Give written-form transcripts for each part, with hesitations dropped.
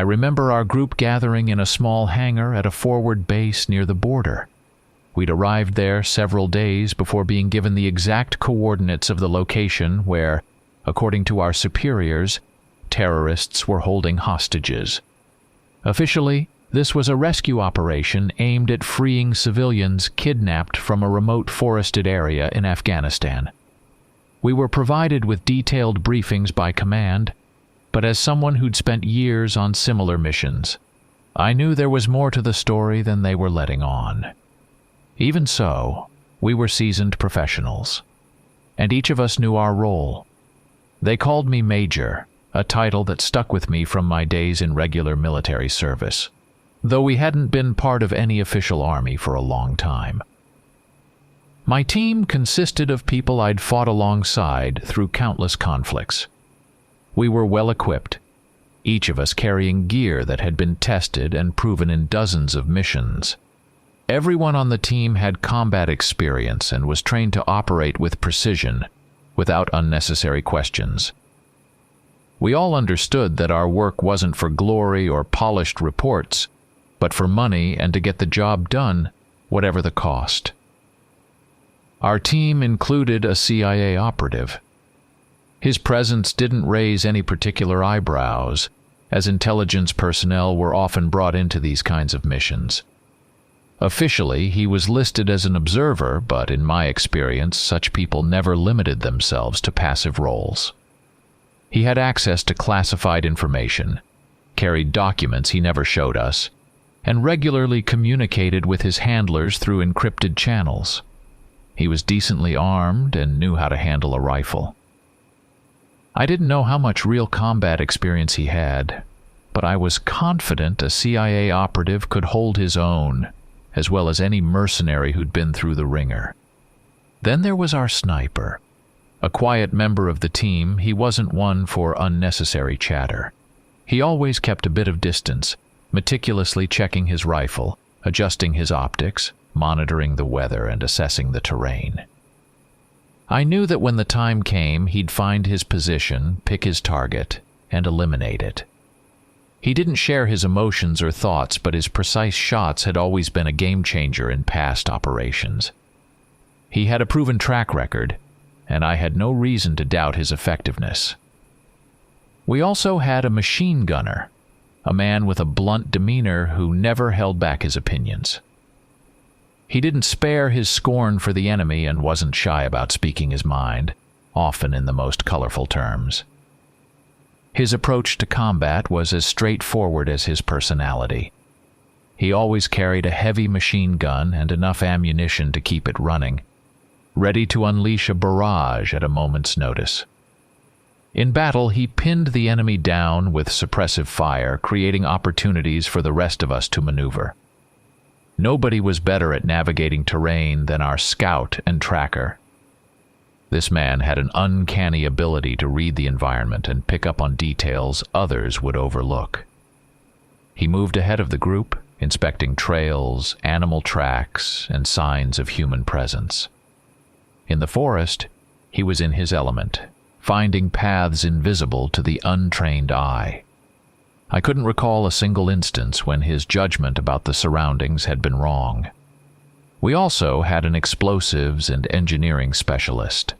I remember our group gathering in a small hangar at a forward base near the border. We'd arrived there several days before being given the exact coordinates of the location where, according to our superiors, terrorists were holding hostages. Officially, this was a rescue operation aimed at freeing civilians kidnapped from a remote forested area in Afghanistan. We were provided with detailed briefings by command, but as someone who'd spent years on similar missions, I knew there was more to the story than they were letting on. Even so, we were seasoned professionals, and each of us knew our role. They called me Major, a title that stuck with me from my days in regular military service, though we hadn't been part of any official army for a long time. My team consisted of people I'd fought alongside through countless conflicts. We were well equipped, each of us carrying gear that had been tested and proven in dozens of missions. Everyone on the team had combat experience and was trained to operate with precision, without unnecessary questions. We all understood that our work wasn't for glory or polished reports, but for money and to get the job done, whatever the cost. Our team included a CIA operative. His presence didn't raise any particular eyebrows, as intelligence personnel were often brought into these kinds of missions. Officially, he was listed as an observer, but in my experience, such people never limited themselves to passive roles. He had access to classified information, carried documents he never showed us, and regularly communicated with his handlers through encrypted channels. He was decently armed and knew how to handle a rifle. I didn't know how much real combat experience he had, but I was confident a CIA operative could hold his own, as well as any mercenary who'd been through the ringer. Then there was our sniper. A quiet member of the team, he wasn't one for unnecessary chatter. He always kept a bit of distance, meticulously checking his rifle, adjusting his optics, monitoring the weather, and assessing the terrain. I knew that when the time came, he'd find his position, pick his target, and eliminate it. He didn't share his emotions or thoughts, but his precise shots had always been a game-changer in past operations. He had a proven track record, and I had no reason to doubt his effectiveness. We also had a machine gunner, a man with a blunt demeanor who never held back his opinions. He didn't spare his scorn for the enemy and wasn't shy about speaking his mind, often in the most colorful terms. His approach to combat was as straightforward as his personality. He always carried a heavy machine gun and enough ammunition to keep it running, ready to unleash a barrage at a moment's notice. In battle, he pinned the enemy down with suppressive fire, creating opportunities for the rest of us to maneuver. Nobody was better at navigating terrain than our scout and tracker. This man had an uncanny ability to read the environment and pick up on details others would overlook. He moved ahead of the group, inspecting trails, animal tracks, and signs of human presence. In the forest, he was in his element, finding paths invisible to the untrained eye. I couldn't recall a single instance when his judgment about the surroundings had been wrong. We also had an explosives and engineering specialist,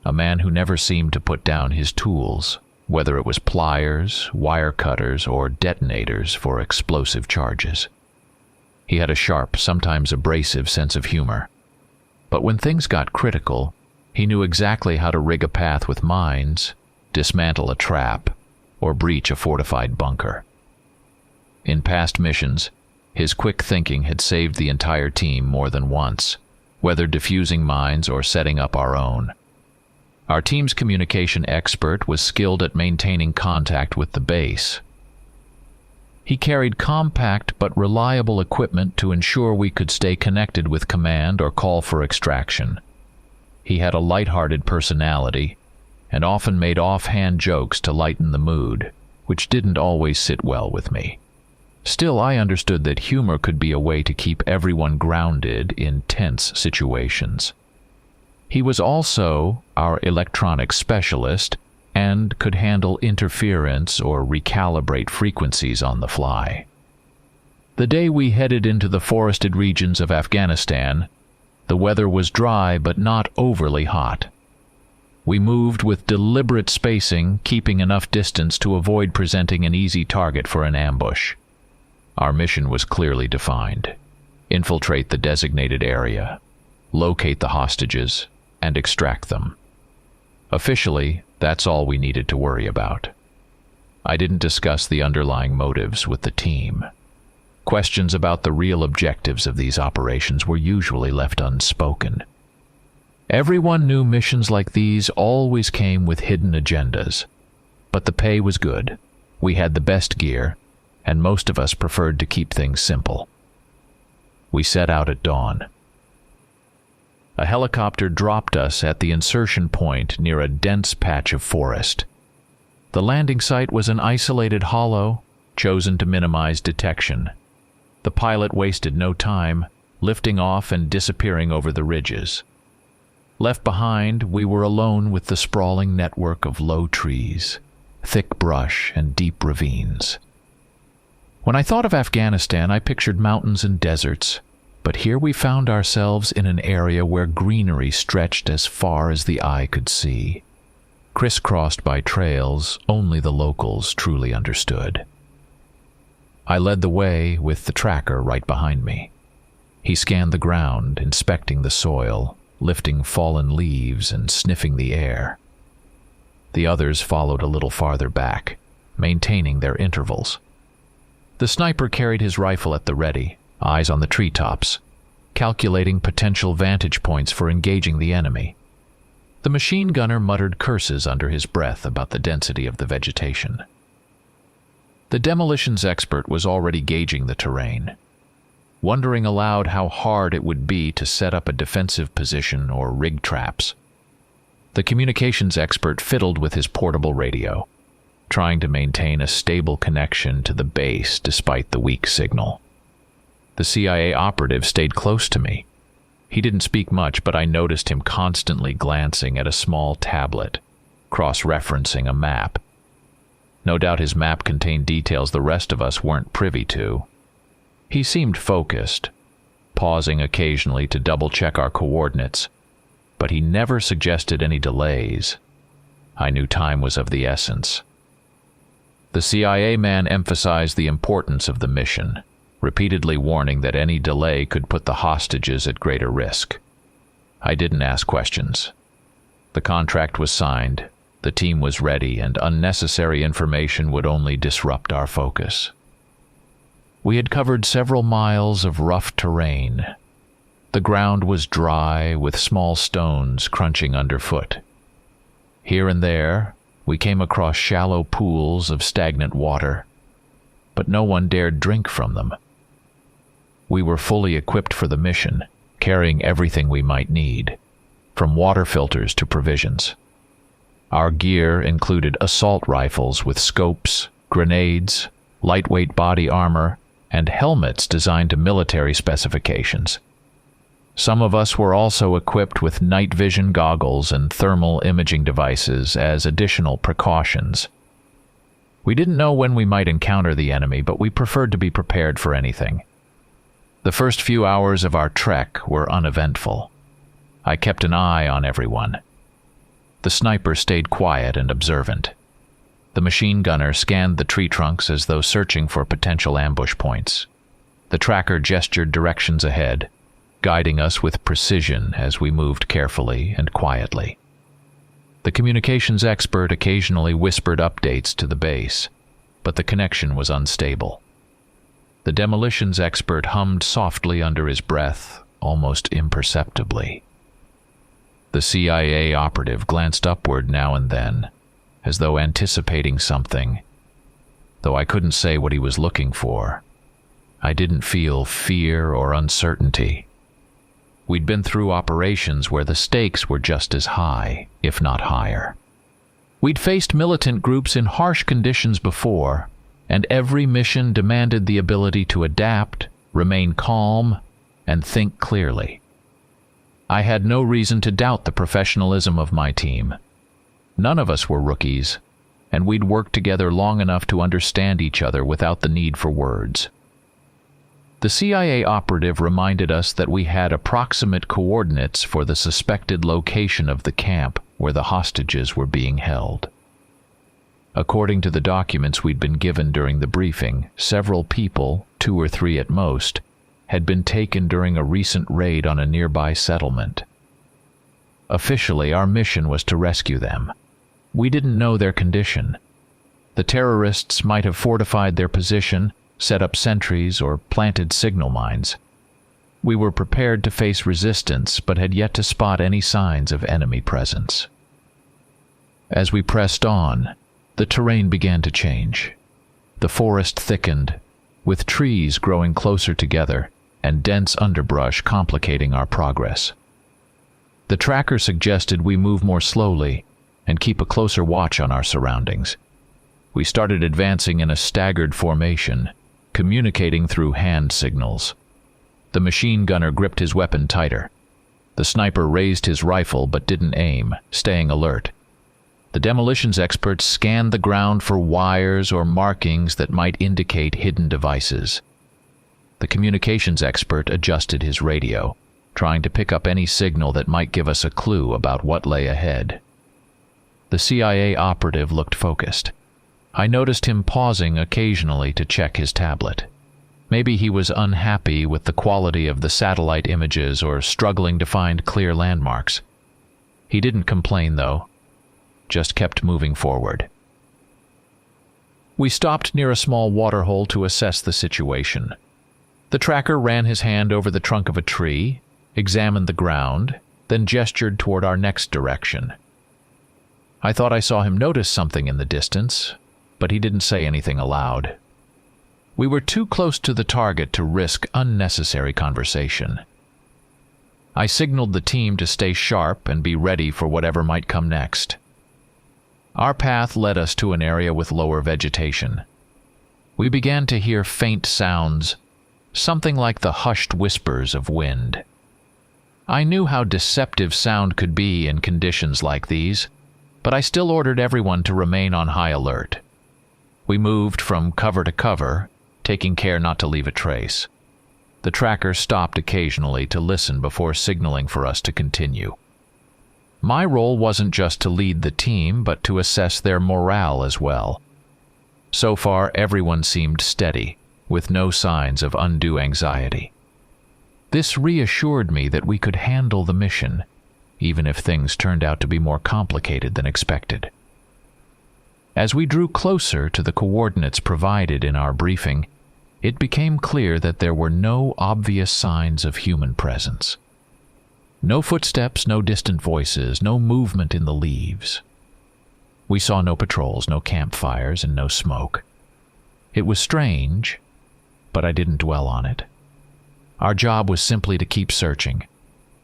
a man who never seemed to put down his tools, whether it was pliers, wire cutters, or detonators for explosive charges. He had a sharp, sometimes abrasive sense of humor. But when things got critical, he knew exactly how to rig a path with mines, dismantle a trap, or breach a fortified bunker. In past missions, his quick thinking had saved the entire team more than once, whether defusing mines or setting up our own. Our team's communication expert was skilled at maintaining contact with the base. He carried compact but reliable equipment to ensure we could stay connected with command or call for extraction. He had a light-hearted personality, and often made offhand jokes to lighten the mood, which didn't always sit well with me. Still, I understood that humor could be a way to keep everyone grounded in tense situations. He was also our electronics specialist and could handle interference or recalibrate frequencies on the fly. The day we headed into the forested regions of Afghanistan, the weather was dry but not overly hot. We moved with deliberate spacing, keeping enough distance to avoid presenting an easy target for an ambush. Our mission was clearly defined: infiltrate the designated area, locate the hostages, and extract them. Officially, that's all we needed to worry about. I didn't discuss the underlying motives with the team. Questions about the real objectives of these operations were usually left unspoken. Everyone knew missions like these always came with hidden agendas, but the pay was good, we had the best gear, and most of us preferred to keep things simple. We set out at dawn. A helicopter dropped us at the insertion point near a dense patch of forest. The landing site was an isolated hollow, chosen to minimize detection. The pilot wasted no time, lifting off and disappearing over the ridges. Left behind, we were alone with the sprawling network of low trees, thick brush, and deep ravines. When I thought of Afghanistan, I pictured mountains and deserts, but here we found ourselves in an area where greenery stretched as far as the eye could see, crisscrossed by trails only the locals truly understood. I led the way with the tracker right behind me. He scanned the ground, inspecting the soil, lifting fallen leaves and sniffing the air. The others followed a little farther back, maintaining their intervals. The sniper carried his rifle at the ready, eyes on the treetops, calculating potential vantage points for engaging the enemy. The machine gunner muttered curses under his breath about the density of the vegetation. The demolitions expert was already gauging the terrain, wondering aloud how hard it would be to set up a defensive position or rig traps. The communications expert fiddled with his portable radio, trying to maintain a stable connection to the base despite the weak signal. The CIA operative stayed close to me. He didn't speak much, but I noticed him constantly glancing at a small tablet, cross-referencing a map. No doubt his map contained details the rest of us weren't privy to. He seemed focused, pausing occasionally to double-check our coordinates, but he never suggested any delays. I knew time was of the essence. The CIA man emphasized the importance of the mission, repeatedly warning that any delay could put the hostages at greater risk. I didn't ask questions. The contract was signed, the team was ready, and unnecessary information would only disrupt our focus. We had covered several miles of rough terrain. The ground was dry, with small stones crunching underfoot. Here and there, we came across shallow pools of stagnant water, but no one dared drink from them. We were fully equipped for the mission, carrying everything we might need, from water filters to provisions. Our gear included assault rifles with scopes, grenades, lightweight body armor, and helmets designed to military specifications. Some of us were also equipped with night vision goggles and thermal imaging devices as additional precautions. We didn't know when we might encounter the enemy, but we preferred to be prepared for anything. The first few hours of our trek were uneventful. I kept an eye on everyone. The sniper stayed quiet and observant. The machine gunner scanned the tree trunks as though searching for potential ambush points. The tracker gestured directions ahead, guiding us with precision as we moved carefully and quietly. The communications expert occasionally whispered updates to the base, but the connection was unstable. The demolitions expert hummed softly under his breath, almost imperceptibly. The CIA operative glanced upward now and then, as though anticipating something, though I couldn't say what he was looking for. I didn't feel fear or uncertainty. We'd been through operations where the stakes were just as high, if not higher. We'd faced militant groups in harsh conditions before, and every mission demanded the ability to adapt, remain calm, and think clearly. I had no reason to doubt the professionalism of my team. None of us were rookies, and we'd worked together long enough to understand each other without the need for words. The CIA operative reminded us that we had approximate coordinates for the suspected location of the camp where the hostages were being held. According to the documents we'd been given during the briefing, several people, 2 or 3 at most, had been taken during a recent raid on a nearby settlement. Officially, our mission was to rescue them. We didn't know their condition. The terrorists might have fortified their position, set up sentries, or planted signal mines. We were prepared to face resistance, but had yet to spot any signs of enemy presence. As we pressed on, the terrain began to change. The forest thickened, with trees growing closer together and dense underbrush complicating our progress. The tracker suggested we move more slowly and keep a closer watch on our surroundings. We started advancing in a staggered formation, communicating through hand signals. The machine gunner gripped his weapon tighter. The sniper raised his rifle but didn't aim, staying alert. The demolitions expert scanned the ground for wires or markings that might indicate hidden devices. The communications expert adjusted his radio, trying to pick up any signal that might give us a clue about what lay ahead. The CIA operative looked focused. I noticed him pausing occasionally to check his tablet. Maybe he was unhappy with the quality of the satellite images or struggling to find clear landmarks. He didn't complain, though, just kept moving forward. We stopped near a small waterhole to assess the situation. The tracker ran his hand over the trunk of a tree, examined the ground, then gestured toward our next direction. I thought I saw him notice something in the distance, but he didn't say anything aloud. We were too close to the target to risk unnecessary conversation. I signaled the team to stay sharp and be ready for whatever might come next. Our path led us to an area with lower vegetation. We began to hear faint sounds, something like the hushed whispers of wind. I knew how deceptive sound could be in conditions like these, but I still ordered everyone to remain on high alert. We moved from cover to cover, taking care not to leave a trace. The tracker stopped occasionally to listen before signaling for us to continue. My role wasn't just to lead the team, but to assess their morale as well. So far, everyone seemed steady, with no signs of undue anxiety. This reassured me that we could handle the mission, even if things turned out to be more complicated than expected. As we drew closer to the coordinates provided in our briefing, it became clear that there were no obvious signs of human presence. No footsteps, no distant voices, no movement in the leaves. We saw no patrols, no campfires, and no smoke. It was strange, but I didn't dwell on it. Our job was simply to keep searching.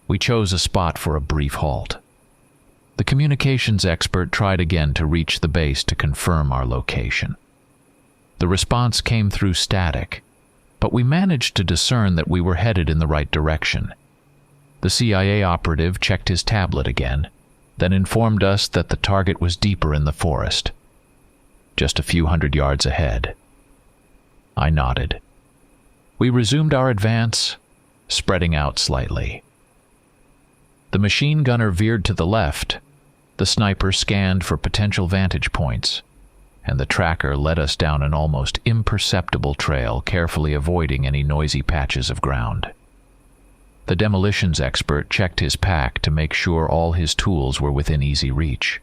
We chose a spot for a brief halt. The communications expert tried again to reach the base to confirm our location. The response came through static, but we managed to discern that we were headed in the right direction. The CIA operative checked his tablet again, then informed us that the target was deeper in the forest, just a few hundred yards ahead. I nodded. We resumed our advance, spreading out slightly. The machine gunner veered to the left, the sniper scanned for potential vantage points, and the tracker led us down an almost imperceptible trail, carefully avoiding any noisy patches of ground. The demolitions expert checked his pack to make sure all his tools were within easy reach.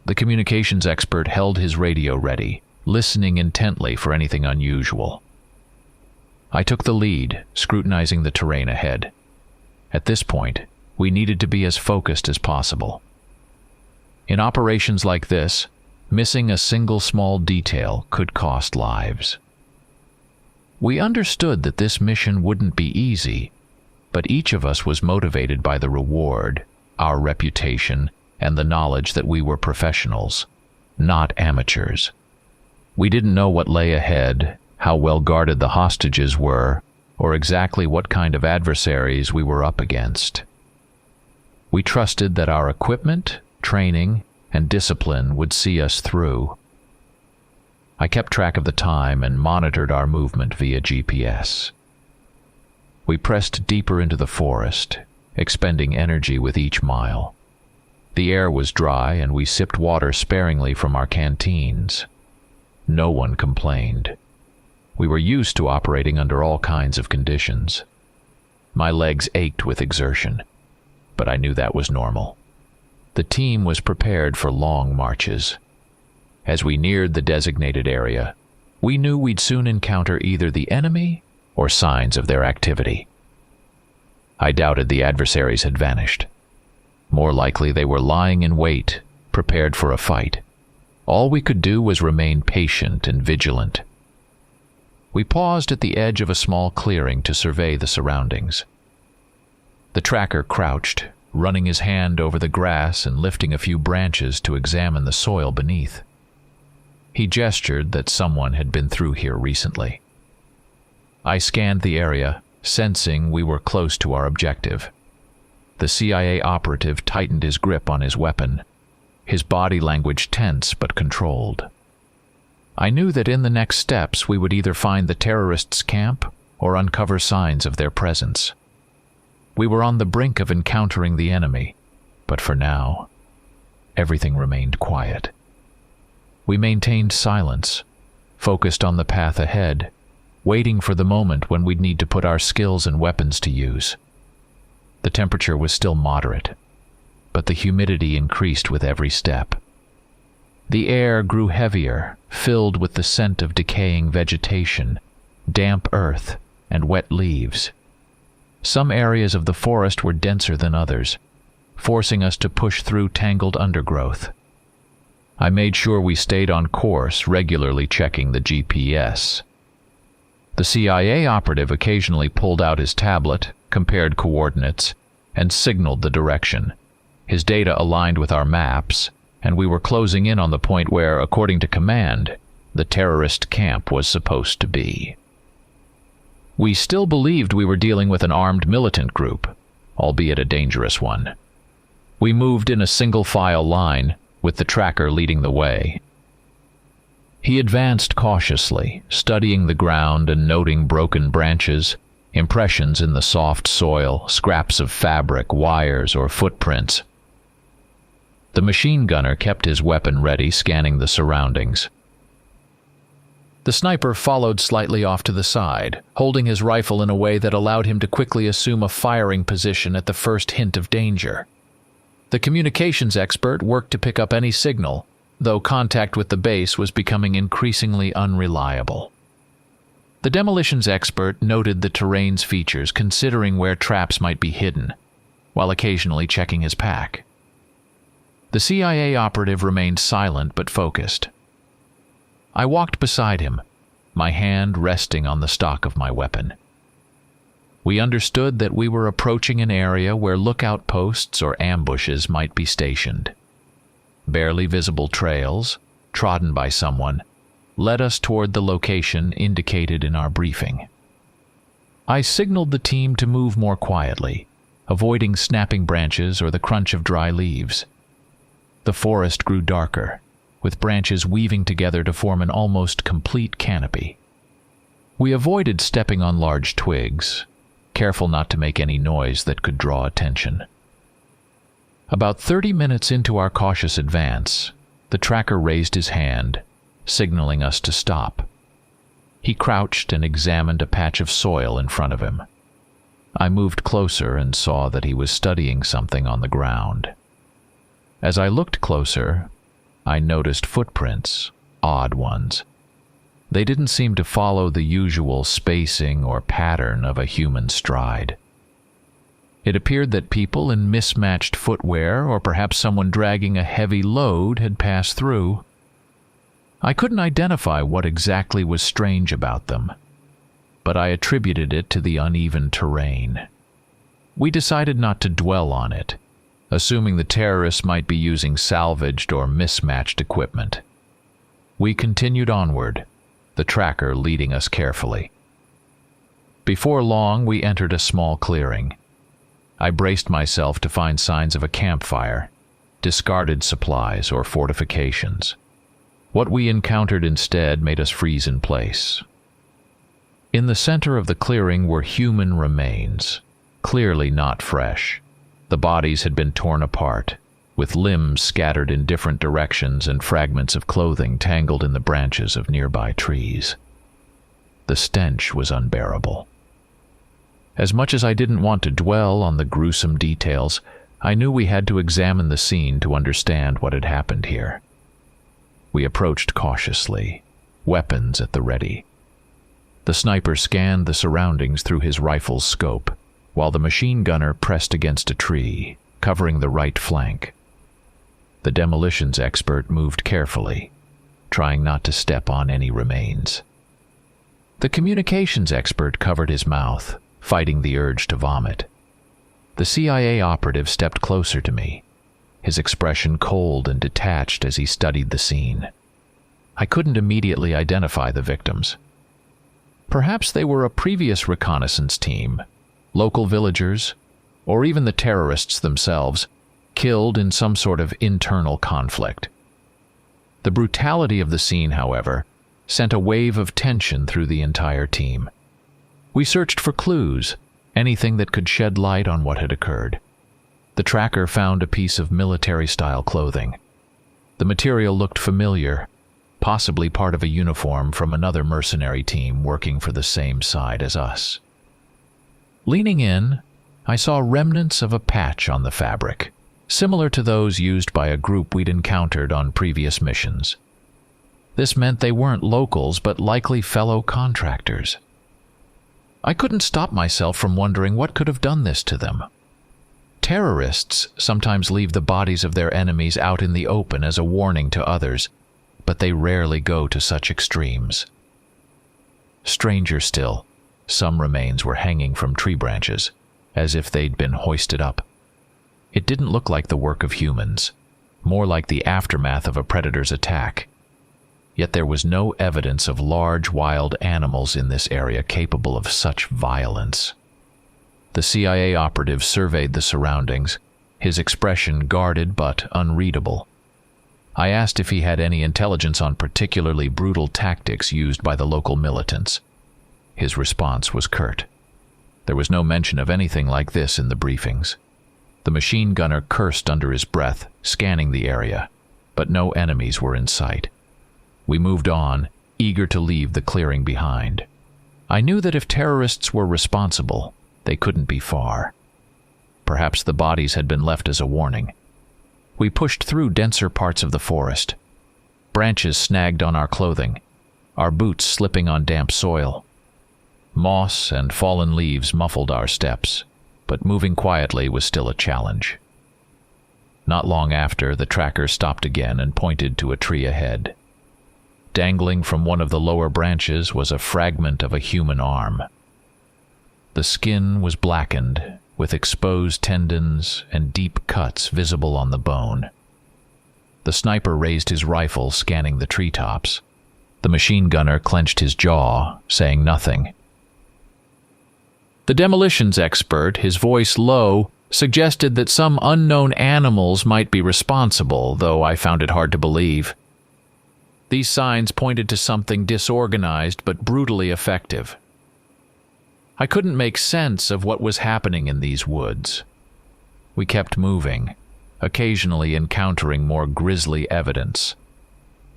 The communications expert held his radio ready, listening intently for anything unusual. I took the lead, scrutinizing the terrain ahead. At this point, we needed to be as focused as possible. In operations like this, missing a single small detail could cost lives. We understood that this mission wouldn't be easy, but each of us was motivated by the reward, our reputation, and the knowledge that we were professionals, not amateurs. We didn't know what lay ahead, how well guarded the hostages were, or exactly what kind of adversaries we were up against. We trusted that our equipment, training, and discipline would see us through. I kept track of the time and monitored our movement via GPS. We pressed deeper into the forest, expending energy with each mile. The air was dry, and we sipped water sparingly from our canteens. No one complained. We were used to operating under all kinds of conditions. My legs ached with exertion, but I knew that was normal. The team was prepared for long marches. As we neared the designated area, we knew we'd soon encounter either the enemy or signs of their activity. I doubted the adversaries had vanished. More likely they were lying in wait, prepared for a fight. All we could do was remain patient and vigilant. We paused at the edge of a small clearing to survey the surroundings. The tracker crouched, running his hand over the grass and lifting a few branches to examine the soil beneath. He gestured that someone had been through here recently. I scanned the area, sensing we were close to our objective. The CIA operative tightened his grip on his weapon, his body language tense but controlled. I knew that in the next steps we would either find the terrorists' camp or uncover signs of their presence. We were on the brink of encountering the enemy, but for now, everything remained quiet. We maintained silence, focused on the path ahead, waiting for the moment when we'd need to put our skills and weapons to use. The temperature was still moderate, but the humidity increased with every step. The air grew heavier, filled with the scent of decaying vegetation, damp earth, and wet leaves. Some areas of the forest were denser than others, forcing us to push through tangled undergrowth. I made sure we stayed on course, regularly checking the GPS. The CIA operative occasionally pulled out his tablet, compared coordinates, and signaled the direction. His data aligned with our maps, and we were closing in on the point where, according to command, the terrorist camp was supposed to be. We still believed we were dealing with an armed militant group, albeit a dangerous one. We moved in a single-file line, with the tracker leading the way. He advanced cautiously, studying the ground and noting broken branches, impressions in the soft soil, scraps of fabric, wires, or footprints. The machine gunner kept his weapon ready, scanning the surroundings. The sniper followed slightly off to the side, holding his rifle in a way that allowed him to quickly assume a firing position at the first hint of danger. The communications expert worked to pick up any signal, though contact with the base was becoming increasingly unreliable. The demolitions expert noted the terrain's features, considering where traps might be hidden, while occasionally checking his pack. The CIA operative remained silent but focused. I walked beside him, my hand resting on the stock of my weapon. We understood that we were approaching an area where lookout posts or ambushes might be stationed. Barely visible trails, trodden by someone, led us toward the location indicated in our briefing. I signaled the team to move more quietly, avoiding snapping branches or the crunch of dry leaves. The forest grew darker, with branches weaving together to form an almost complete canopy. We avoided stepping on large twigs, careful not to make any noise that could draw attention. About 30 minutes into our cautious advance, the tracker raised his hand, signaling us to stop. He crouched and examined a patch of soil in front of him. I moved closer and saw that he was studying something on the ground. As I looked closer, I noticed footprints, odd ones. They didn't seem to follow the usual spacing or pattern of a human stride. It appeared that people in mismatched footwear, or perhaps someone dragging a heavy load, had passed through. I couldn't identify what exactly was strange about them, but I attributed it to the uneven terrain. We decided not to dwell on it, assuming the terrorists might be using salvaged or mismatched equipment. We continued onward, the tracker leading us carefully. Before long, we entered a small clearing. I braced myself to find signs of a campfire, discarded supplies, or fortifications. What we encountered instead made us freeze in place. In the center of the clearing were human remains, clearly not fresh. The bodies had been torn apart, with limbs scattered in different directions and fragments of clothing tangled in the branches of nearby trees. The stench was unbearable. As much as I didn't want to dwell on the gruesome details, I knew we had to examine the scene to understand what had happened here. We approached cautiously, weapons at the ready. The sniper scanned the surroundings through his rifle's scope, while the machine gunner pressed against a tree, covering the right flank. The demolitions expert moved carefully, trying not to step on any remains. The communications expert covered his mouth, fighting the urge to vomit. The CIA operative stepped closer to me, his expression cold and detached as he studied the scene. I couldn't immediately identify the victims. Perhaps they were a previous reconnaissance team, local villagers, or even the terrorists themselves, killed in some sort of internal conflict. The brutality of the scene, however, sent a wave of tension through the entire team. We searched for clues, anything that could shed light on what had occurred. The tracker found a piece of military-style clothing. The material looked familiar, possibly part of a uniform from another mercenary team working for the same side as us. Leaning in, I saw remnants of a patch on the fabric, similar to those used by a group we'd encountered on previous missions. This meant they weren't locals, but likely fellow contractors. I couldn't stop myself from wondering what could have done this to them. Terrorists sometimes leave the bodies of their enemies out in the open as a warning to others, but they rarely go to such extremes. Stranger still, some remains were hanging from tree branches, as if they'd been hoisted up. It didn't look like the work of humans, more like the aftermath of a predator's attack. Yet there was no evidence of large wild animals in this area capable of such violence. The CIA operative surveyed the surroundings, his expression guarded but unreadable. I asked if he had any intelligence on particularly brutal tactics used by the local militants. His response was curt. There was no mention of anything like this in the briefings. The machine gunner cursed under his breath, scanning the area, but no enemies were in sight. We moved on, eager to leave the clearing behind. I knew that if terrorists were responsible, they couldn't be far. Perhaps the bodies had been left as a warning. We pushed through denser parts of the forest. Branches snagged on our clothing, our boots slipping on damp soil. Moss and fallen leaves muffled our steps, but moving quietly was still a challenge. Not long after, the tracker stopped again and pointed to a tree ahead. Dangling from one of the lower branches was a fragment of a human arm. The skin was blackened, with exposed tendons and deep cuts visible on the bone. The sniper raised his rifle, scanning the treetops. The machine gunner clenched his jaw, saying nothing. The demolitions expert, his voice low, suggested that some unknown animals might be responsible, though I found it hard to believe. These signs pointed to something disorganized but brutally effective. I couldn't make sense of what was happening in these woods. We kept moving, occasionally encountering more grisly evidence.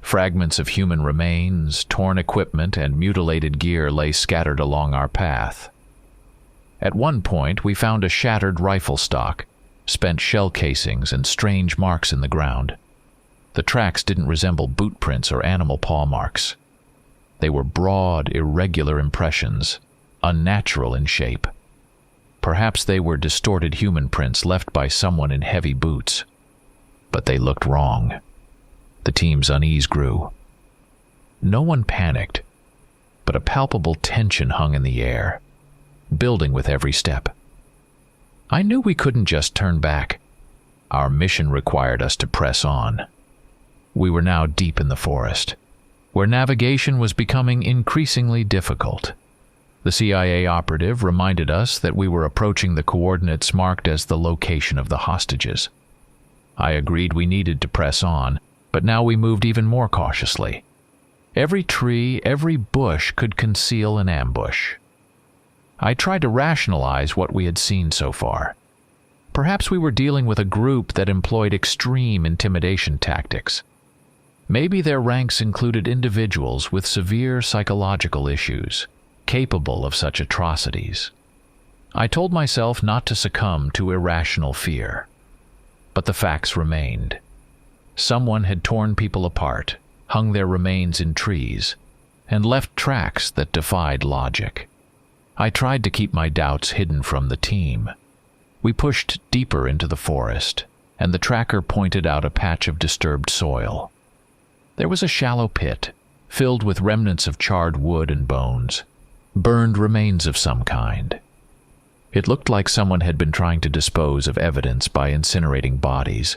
Fragments of human remains, torn equipment, and mutilated gear lay scattered along our path. At one point, we found a shattered rifle stock, spent shell casings, and strange marks in the ground. The tracks didn't resemble boot prints or animal paw marks. They were broad, irregular impressions, unnatural in shape. Perhaps they were distorted human prints left by someone in heavy boots. But they looked wrong. The team's unease grew. No one panicked, but a palpable tension hung in the air, building with every step. I knew we couldn't just turn back. Our mission required us to press on. We were now deep in the forest, where navigation was becoming increasingly difficult. The CIA operative reminded us that we were approaching the coordinates marked as the location of the hostages. I agreed we needed to press on, but now we moved even more cautiously. Every tree, every bush could conceal an ambush. I tried to rationalize what we had seen so far. Perhaps we were dealing with a group that employed extreme intimidation tactics. Maybe their ranks included individuals with severe psychological issues, capable of such atrocities. I told myself not to succumb to irrational fear. But the facts remained. Someone had torn people apart, hung their remains in trees, and left tracks that defied logic. I tried to keep my doubts hidden from the team. We pushed deeper into the forest, and the tracker pointed out a patch of disturbed soil. There was a shallow pit, filled with remnants of charred wood and bones, burned remains of some kind. It looked like someone had been trying to dispose of evidence by incinerating bodies.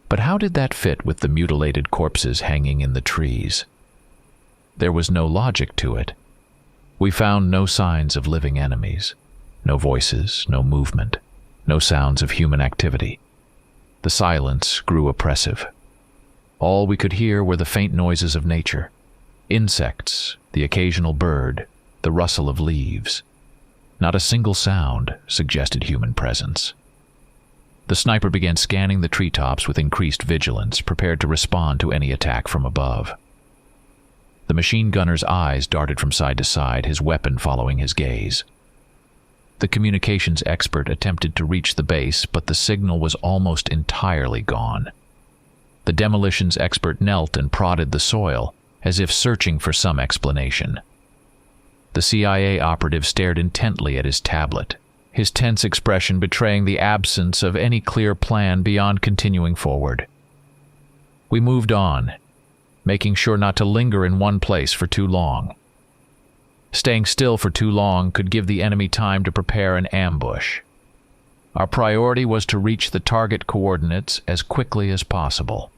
But how did that fit with the mutilated corpses hanging in the trees? There was no logic to it. We found no signs of living enemies. No voices, no movement, no sounds of human activity. The silence grew oppressive. All we could hear were the faint noises of nature. Insects, the occasional bird, the rustle of leaves. Not a single sound suggested human presence. The sniper began scanning the treetops with increased vigilance, prepared to respond to any attack from above. The machine gunner's eyes darted from side to side, his weapon following his gaze. The communications expert attempted to reach the base, but the signal was almost entirely gone. The demolitions expert knelt and prodded the soil, as if searching for some explanation. The CIA operative stared intently at his tablet, his tense expression betraying the absence of any clear plan beyond continuing forward. We moved on, making sure not to linger in one place for too long. Staying still for too long could give the enemy time to prepare an ambush. Our priority was to reach the target coordinates as quickly as possible.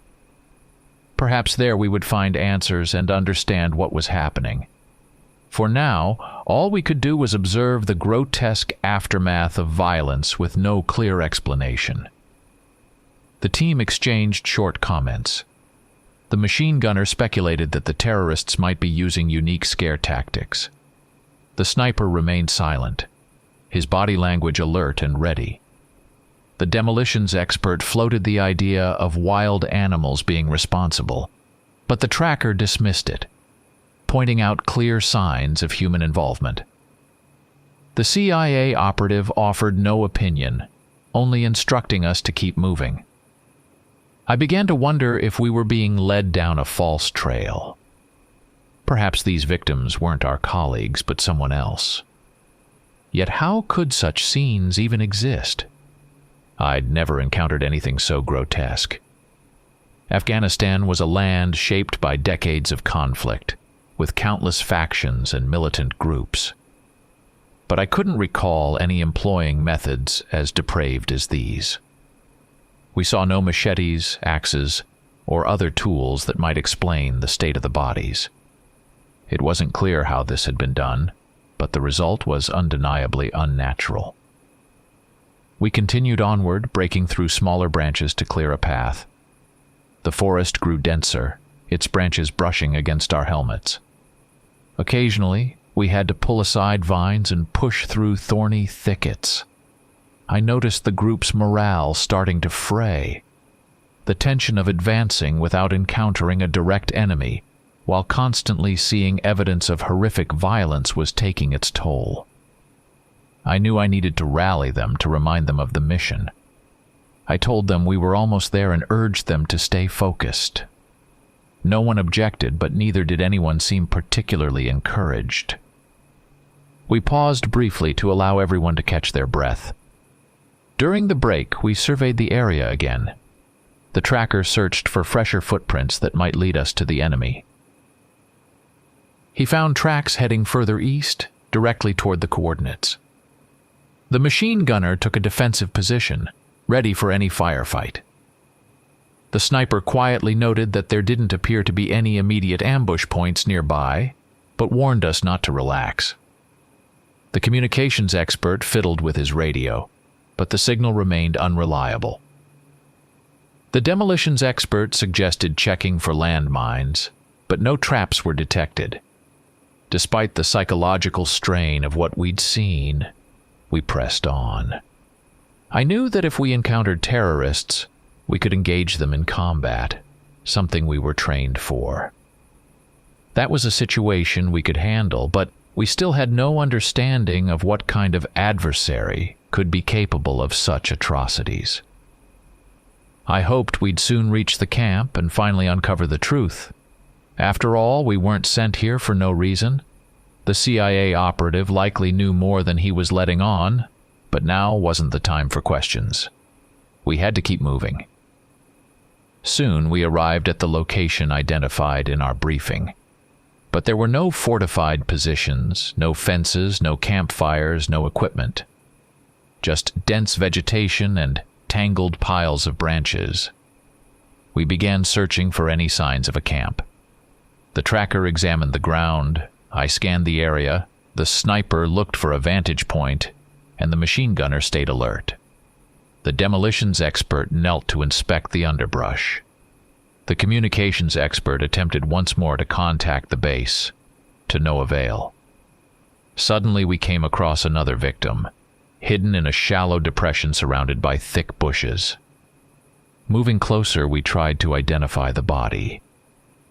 Perhaps there we would find answers and understand what was happening. For now, all we could do was observe the grotesque aftermath of violence with no clear explanation. The team exchanged short comments. The machine gunner speculated that the terrorists might be using unique scare tactics. The sniper remained silent, his body language alert and ready. The demolitions expert floated the idea of wild animals being responsible, but the tracker dismissed it, pointing out clear signs of human involvement. The CIA operative offered no opinion, only instructing us to keep moving. I began to wonder if we were being led down a false trail. Perhaps these victims weren't our colleagues, but someone else. Yet how could such scenes even exist? I'd never encountered anything so grotesque. Afghanistan was a land shaped by decades of conflict, with countless factions and militant groups. But I couldn't recall any employing methods as depraved as these. We saw no machetes, axes, or other tools that might explain the state of the bodies. It wasn't clear how this had been done, but the result was undeniably unnatural. We continued onward, breaking through smaller branches to clear a path. The forest grew denser, its branches brushing against our helmets. Occasionally, we had to pull aside vines and push through thorny thickets. I noticed the group's morale starting to fray. The tension of advancing without encountering a direct enemy, while constantly seeing evidence of horrific violence, was taking its toll. I knew I needed to rally them to remind them of the mission. I told them we were almost there and urged them to stay focused. No one objected, but neither did anyone seem particularly encouraged. We paused briefly to allow everyone to catch their breath. During the break, we surveyed the area again. The tracker searched for fresher footprints that might lead us to the enemy. He found tracks heading further east, directly toward the coordinates. The machine gunner took a defensive position, ready for any firefight. The sniper quietly noted that there didn't appear to be any immediate ambush points nearby, but warned us not to relax. The communications expert fiddled with his radio, but the signal remained unreliable. The demolitions expert suggested checking for landmines, but no traps were detected. Despite the psychological strain of what we'd seen, we pressed on. I knew that if we encountered terrorists, we could engage them in combat, something we were trained for. That was a situation we could handle, but we still had no understanding of what kind of adversary could be capable of such atrocities. I hoped we'd soon reach the camp and finally uncover the truth. After all, we weren't sent here for no reason. The CIA operative likely knew more than he was letting on, but now wasn't the time for questions. We had to keep moving. Soon we arrived at the location identified in our briefing. But there were no fortified positions, no fences, no campfires, no equipment. Just dense vegetation and tangled piles of branches. We began searching for any signs of a camp. The tracker examined the ground, I scanned the area, the sniper looked for a vantage point, and the machine gunner stayed alert. The demolitions expert knelt to inspect the underbrush. The communications expert attempted once more to contact the base, to no avail. Suddenly we came across another victim, hidden in a shallow depression surrounded by thick bushes. Moving closer, we tried to identify the body.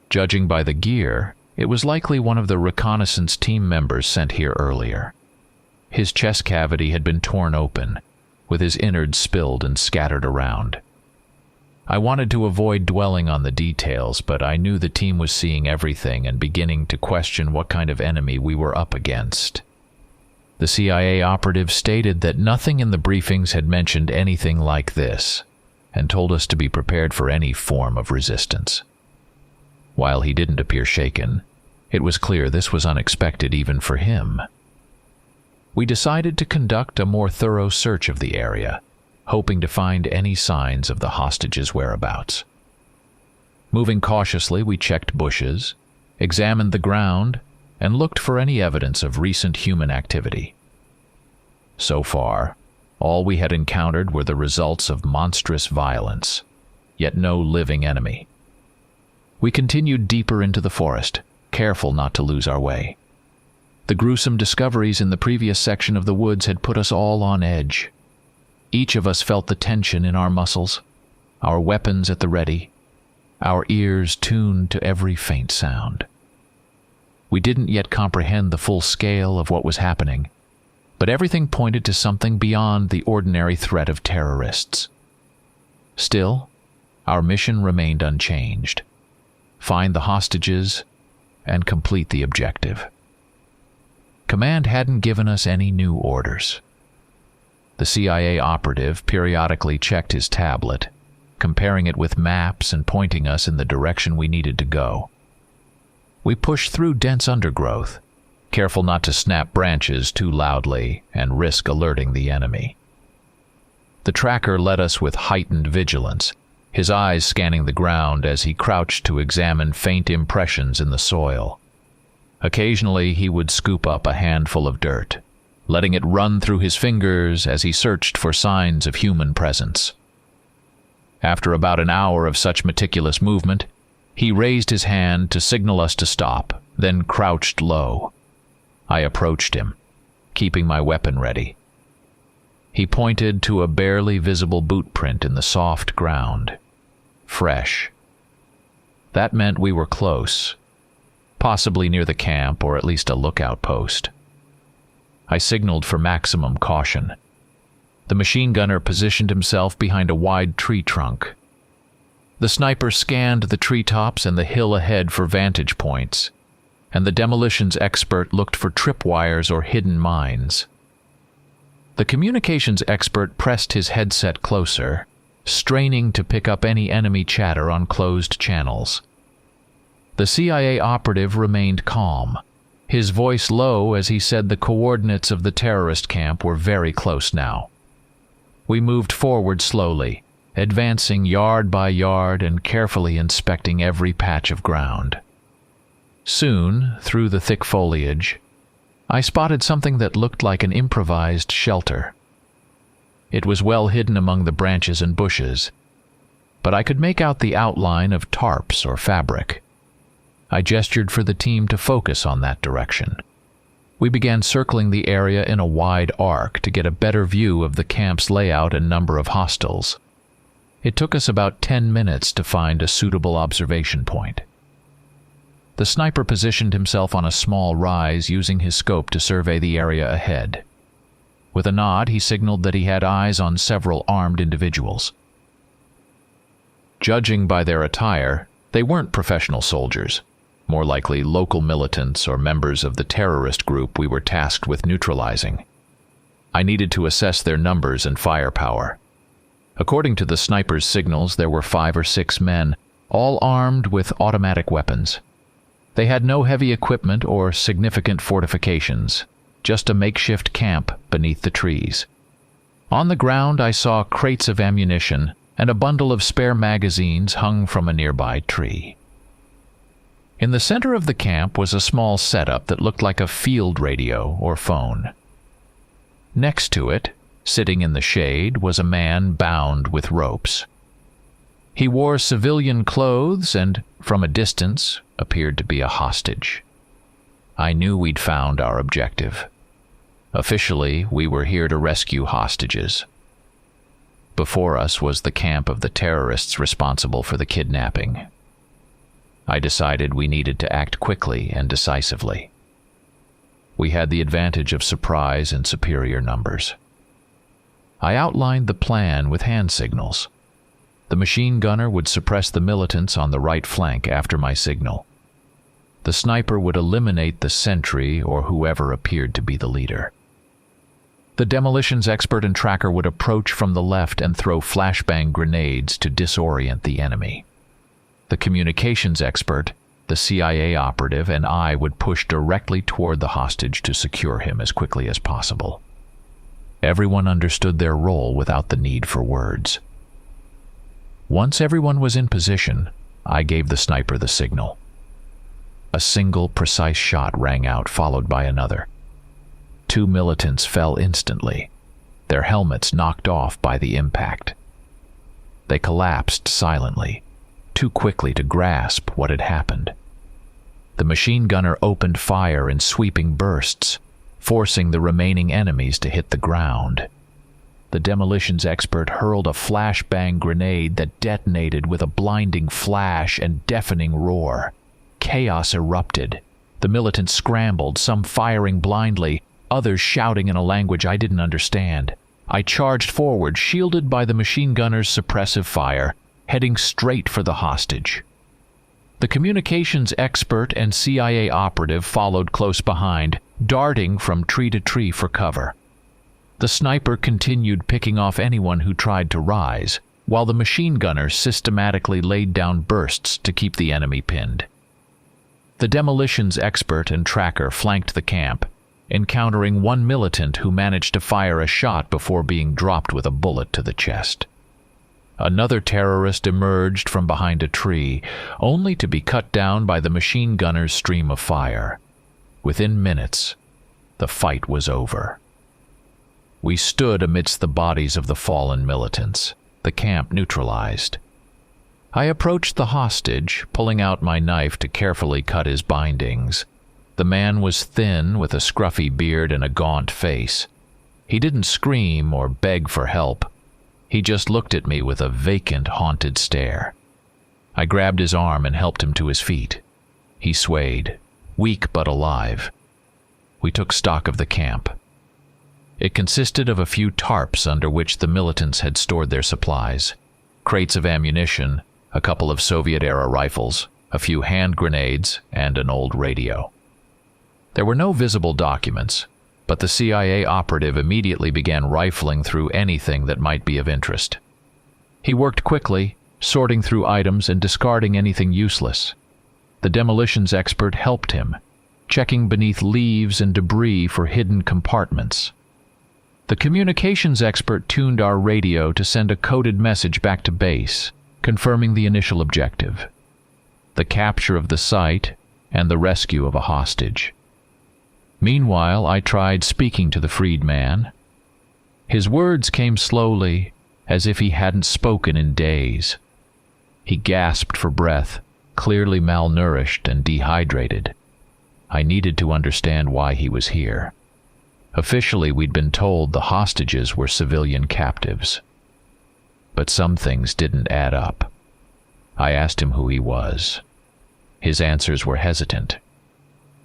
Judging by the gear, it was likely one of the reconnaissance team members sent here earlier. His chest cavity had been torn open, with his innards spilled and scattered around. I wanted to avoid dwelling on the details, but I knew the team was seeing everything and beginning to question what kind of enemy we were up against. The CIA operative stated that nothing in the briefings had mentioned anything like this, and told us to be prepared for any form of resistance. While he didn't appear shaken, it was clear this was unexpected even for him. We decided to conduct a more thorough search of the area, hoping to find any signs of the hostages' whereabouts. Moving cautiously, we checked bushes, examined the ground, and looked for any evidence of recent human activity. So far, all we had encountered were the results of monstrous violence, yet no living enemy. We continued deeper into the forest, careful not to lose our way. The gruesome discoveries in the previous section of the woods had put us all on edge. Each of us felt the tension in our muscles, our weapons at the ready, our ears tuned to every faint sound. We didn't yet comprehend the full scale of what was happening, but everything pointed to something beyond the ordinary threat of terrorists. Still, our mission remained unchanged: find the hostages and complete the objective. Command hadn't given us any new orders. The CIA operative periodically checked his tablet, comparing it with maps and pointing us in the direction we needed to go. We pushed through dense undergrowth, careful not to snap branches too loudly and risk alerting the enemy. The tracker led us with heightened vigilance, his eyes scanning the ground as he crouched to examine faint impressions in the soil. Occasionally, he would scoop up a handful of dirt, letting it run through his fingers as he searched for signs of human presence. After about an hour of such meticulous movement, he raised his hand to signal us to stop, then crouched low. I approached him, keeping my weapon ready. He pointed to a barely visible boot print in the soft ground. Fresh. That meant we were close, possibly near the camp or at least a lookout post. I signaled for maximum caution. The machine gunner positioned himself behind a wide tree trunk. The sniper scanned the treetops and the hill ahead for vantage points, and the demolitions expert looked for tripwires or hidden mines. The communications expert pressed his headset closer, straining to pick up any enemy chatter on closed channels. The CIA operative remained calm, his voice low as he said the coordinates of the terrorist camp were very close now. We moved forward slowly, advancing yard by yard and carefully inspecting every patch of ground. Soon, through the thick foliage, I spotted something that looked like an improvised shelter. It was well hidden among the branches and bushes, but but I could make out the outline of tarps or fabric. I gestured for the team to focus on that direction. We began circling the area in a wide arc to get a better view of the camp's layout and number of hostiles. It took us about 10 minutes to find a suitable observation point. The sniper positioned himself on a small rise, using his scope to survey the area ahead. With a nod, he signaled that he had eyes on several armed individuals. Judging by their attire, they weren't professional soldiers, more likely local militants or members of the terrorist group we were tasked with neutralizing. I needed to assess their numbers and firepower. According to the sniper's signals, there were 5 or 6 men, all armed with automatic weapons. They had no heavy equipment or significant fortifications, just a makeshift camp beneath the trees. On the ground, I saw crates of ammunition and a bundle of spare magazines hung from a nearby tree. In the center of the camp was a small setup that looked like a field radio or phone. Next to it, sitting in the shade, was a man bound with ropes. He wore civilian clothes and, from a distance, appeared to be a hostage. I knew we'd found our objective. Officially, we were here to rescue hostages. Before us was the camp of the terrorists responsible for the kidnapping. I decided we needed to act quickly and decisively. We had the advantage of surprise and superior numbers. I outlined the plan with hand signals. The machine gunner would suppress the militants on the right flank after my signal. The sniper would eliminate the sentry or whoever appeared to be the leader. The demolitions expert and tracker would approach from the left and throw flashbang grenades to disorient the enemy. The communications expert, the CIA operative, and I would push directly toward the hostage to secure him as quickly as possible. Everyone understood their role without the need for words. Once everyone was in position, I gave the sniper the signal. A single, precise shot rang out, followed by another. 2 militants fell instantly, their helmets knocked off by the impact. They collapsed silently, too quickly to grasp what had happened. The machine gunner opened fire in sweeping bursts, forcing the remaining enemies to hit the ground. The demolitions expert hurled a flashbang grenade that detonated with a blinding flash and deafening roar. Chaos erupted. The militants scrambled, some firing blindly, others shouting in a language I didn't understand. I charged forward, shielded by the machine gunner's suppressive fire, heading straight for the hostage. The communications expert and CIA operative followed close behind, darting from tree to tree for cover. The sniper continued picking off anyone who tried to rise, while the machine gunner systematically laid down bursts to keep the enemy pinned. The demolitions expert and tracker flanked the camp, encountering one militant who managed to fire a shot before being dropped with a bullet to the chest. Another terrorist emerged from behind a tree, only to be cut down by the machine gunner's stream of fire. Within minutes, the fight was over. We stood amidst the bodies of the fallen militants, the camp neutralized. I approached the hostage, pulling out my knife to carefully cut his bindings. The man was thin, with a scruffy beard and a gaunt face. He didn't scream or beg for help. He just looked at me with a vacant, haunted stare. I grabbed his arm and helped him to his feet. He swayed, weak but alive. We took stock of the camp. It consisted of a few tarps under which the militants had stored their supplies, crates of ammunition, a couple of Soviet-era rifles, a few hand grenades, and an old radio. There were no visible documents, but the CIA operative immediately began rifling through anything that might be of interest. He worked quickly, sorting through items and discarding anything useless. The demolitions expert helped him, checking beneath leaves and debris for hidden compartments. The communications expert tuned our radio to send a coded message back to base, confirming the initial objective: the capture of the site and the rescue of a hostage. Meanwhile, I tried speaking to the freed man. His words came slowly, as if he hadn't spoken in days. He gasped for breath, clearly malnourished and dehydrated. I needed to understand why he was here. Officially, we'd been told the hostages were civilian captives. But some things didn't add up. I asked him who he was. His answers were hesitant.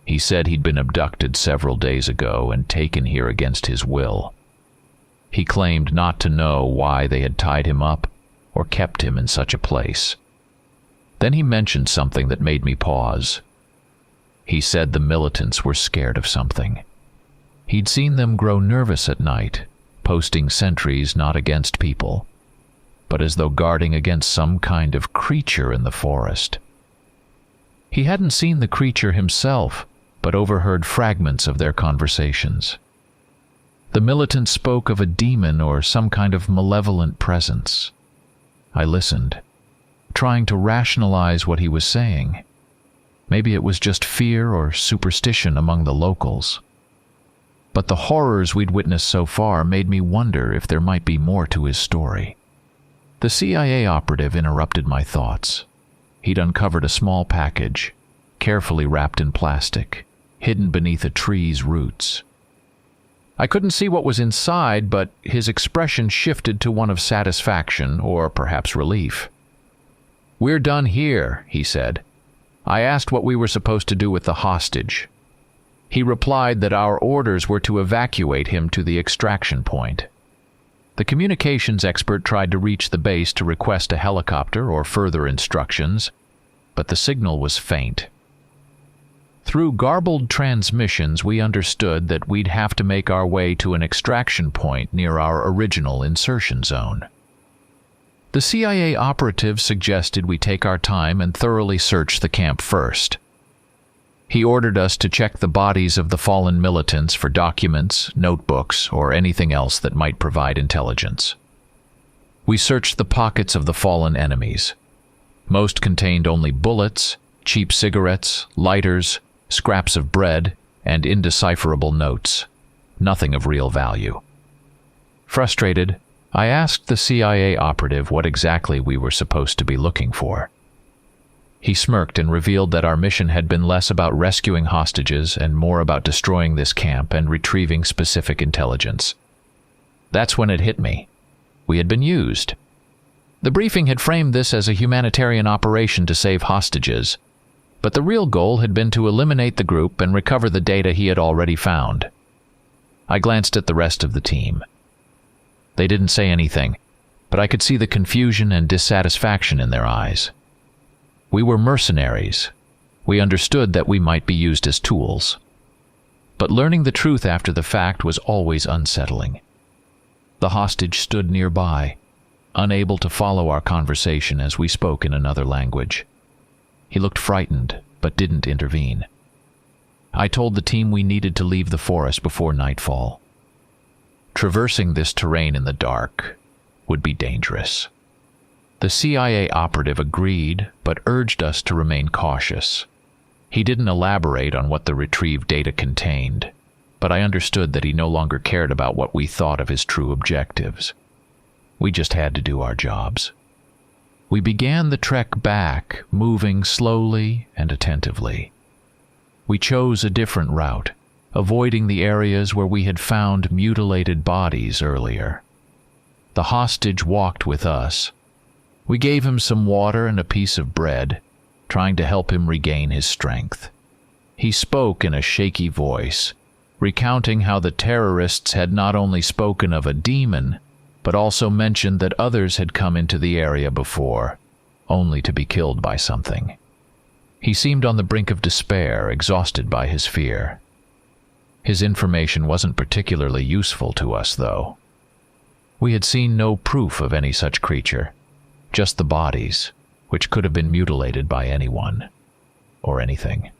He said he'd been abducted several days ago and taken here against his will. He claimed not to know why they had tied him up or kept him in such a place. Then he mentioned something that made me pause. He said the militants were scared of something. He'd seen them grow nervous at night, posting sentries not against people, but as though guarding against some kind of creature in the forest. He hadn't seen the creature himself, but overheard fragments of their conversations. The militants spoke of a demon or some kind of malevolent presence. I listened, trying to rationalize what he was saying. Maybe it was just fear or superstition among the locals. But the horrors we'd witnessed so far made me wonder if there might be more to his story. The CIA operative interrupted my thoughts. He'd uncovered a small package, carefully wrapped in plastic, hidden beneath a tree's roots. I couldn't see what was inside, but his expression shifted to one of satisfaction or perhaps relief. "We're done here," he said. I asked what we were supposed to do with the hostage. He replied that our orders were to evacuate him to the extraction point. The communications expert tried to reach the base to request a helicopter or further instructions, but the signal was faint. Through garbled transmissions, we understood that we'd have to make our way to an extraction point near our original insertion zone. The CIA operative suggested we take our time and thoroughly search the camp first. He ordered us to check the bodies of the fallen militants for documents, notebooks, or anything else that might provide intelligence. We searched the pockets of the fallen enemies. Most contained only bullets, cheap cigarettes, lighters, scraps of bread, and indecipherable notes. Nothing of real value. Frustrated, I asked the CIA operative what exactly we were supposed to be looking for. He smirked and revealed that our mission had been less about rescuing hostages and more about destroying this camp and retrieving specific intelligence. That's when it hit me. We had been used. The briefing had framed this as a humanitarian operation to save hostages, but the real goal had been to eliminate the group and recover the data he had already found. I glanced at the rest of the team. They didn't say anything, but I could see the confusion and dissatisfaction in their eyes. We were mercenaries. We understood that we might be used as tools. But learning the truth after the fact was always unsettling. The hostage stood nearby, unable to follow our conversation as we spoke in another language. He looked frightened, but didn't intervene. I told the team we needed to leave the forest before nightfall. Traversing this terrain in the dark would be dangerous. The CIA operative agreed, but urged us to remain cautious. He didn't elaborate on what the retrieved data contained, but I understood that he no longer cared about what we thought of his true objectives. We just had to do our jobs. We began the trek back, moving slowly and attentively. We chose a different route, avoiding the areas where we had found mutilated bodies earlier. The hostage walked with us. We gave him some water and a piece of bread, trying to help him regain his strength. He spoke in a shaky voice, recounting how the terrorists had not only spoken of a demon, but also mentioned that others had come into the area before, only to be killed by something. He seemed on the brink of despair, exhausted by his fear. His information wasn't particularly useful to us, though. We had seen no proof of any such creature, just the bodies, which could have been mutilated by anyone, or anything.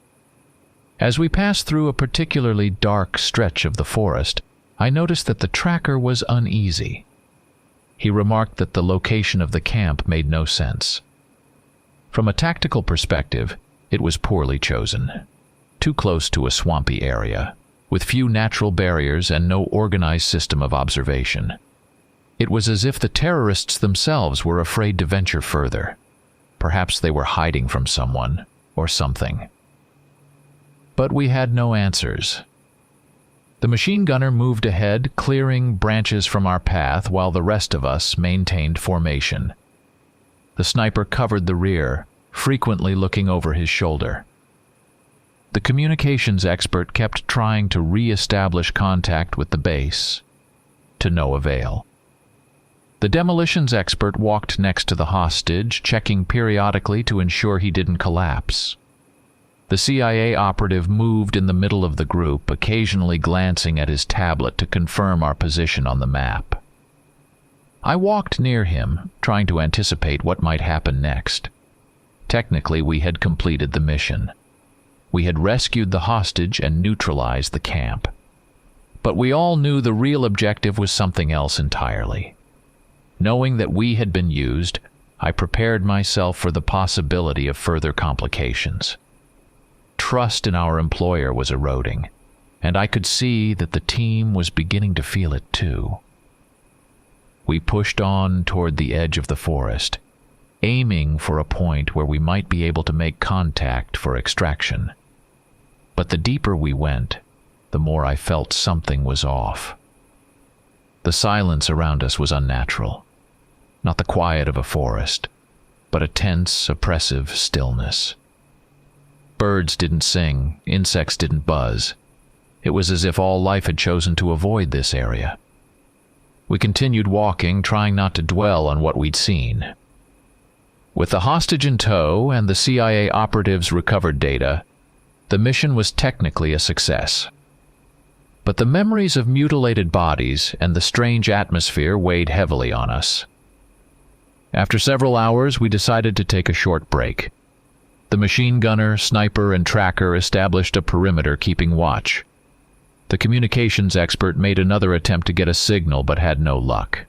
As we passed through a particularly dark stretch of the forest, I noticed that the tracker was uneasy. He remarked that the location of the camp made no sense. From a tactical perspective, it was poorly chosen. Too close to a swampy area, with few natural barriers and no organized system of observation. It was as if the terrorists themselves were afraid to venture further. Perhaps they were hiding from someone or something. But we had no answers. The machine gunner moved ahead, clearing branches from our path while the rest of us maintained formation. The sniper covered the rear, frequently looking over his shoulder. The communications expert kept trying to re-establish contact with the base, to no avail. The demolitions expert walked next to the hostage, checking periodically to ensure he didn't collapse. The CIA operative moved in the middle of the group, occasionally glancing at his tablet to confirm our position on the map. I walked near him, trying to anticipate what might happen next. Technically, we had completed the mission. We had rescued the hostage and neutralized the camp. But we all knew the real objective was something else entirely. Knowing that we had been used, I prepared myself for the possibility of further complications. Trust in our employer was eroding, and I could see that the team was beginning to feel it too. We pushed on toward the edge of the forest, aiming for a point where we might be able to make contact for extraction. But the deeper we went, the more I felt something was off. The silence around us was unnatural. Not the quiet of a forest, but a tense, oppressive stillness. Birds didn't sing, insects didn't buzz. It was as if all life had chosen to avoid this area. We continued walking, trying not to dwell on what we'd seen. With the hostage in tow and the CIA operatives' recovered data, the mission was technically a success. But the memories of mutilated bodies and the strange atmosphere weighed heavily on us. After several hours, we decided to take a short break. The machine gunner, sniper, and tracker established a perimeter keeping watch. The communications expert made another attempt to get a signal but had no luck.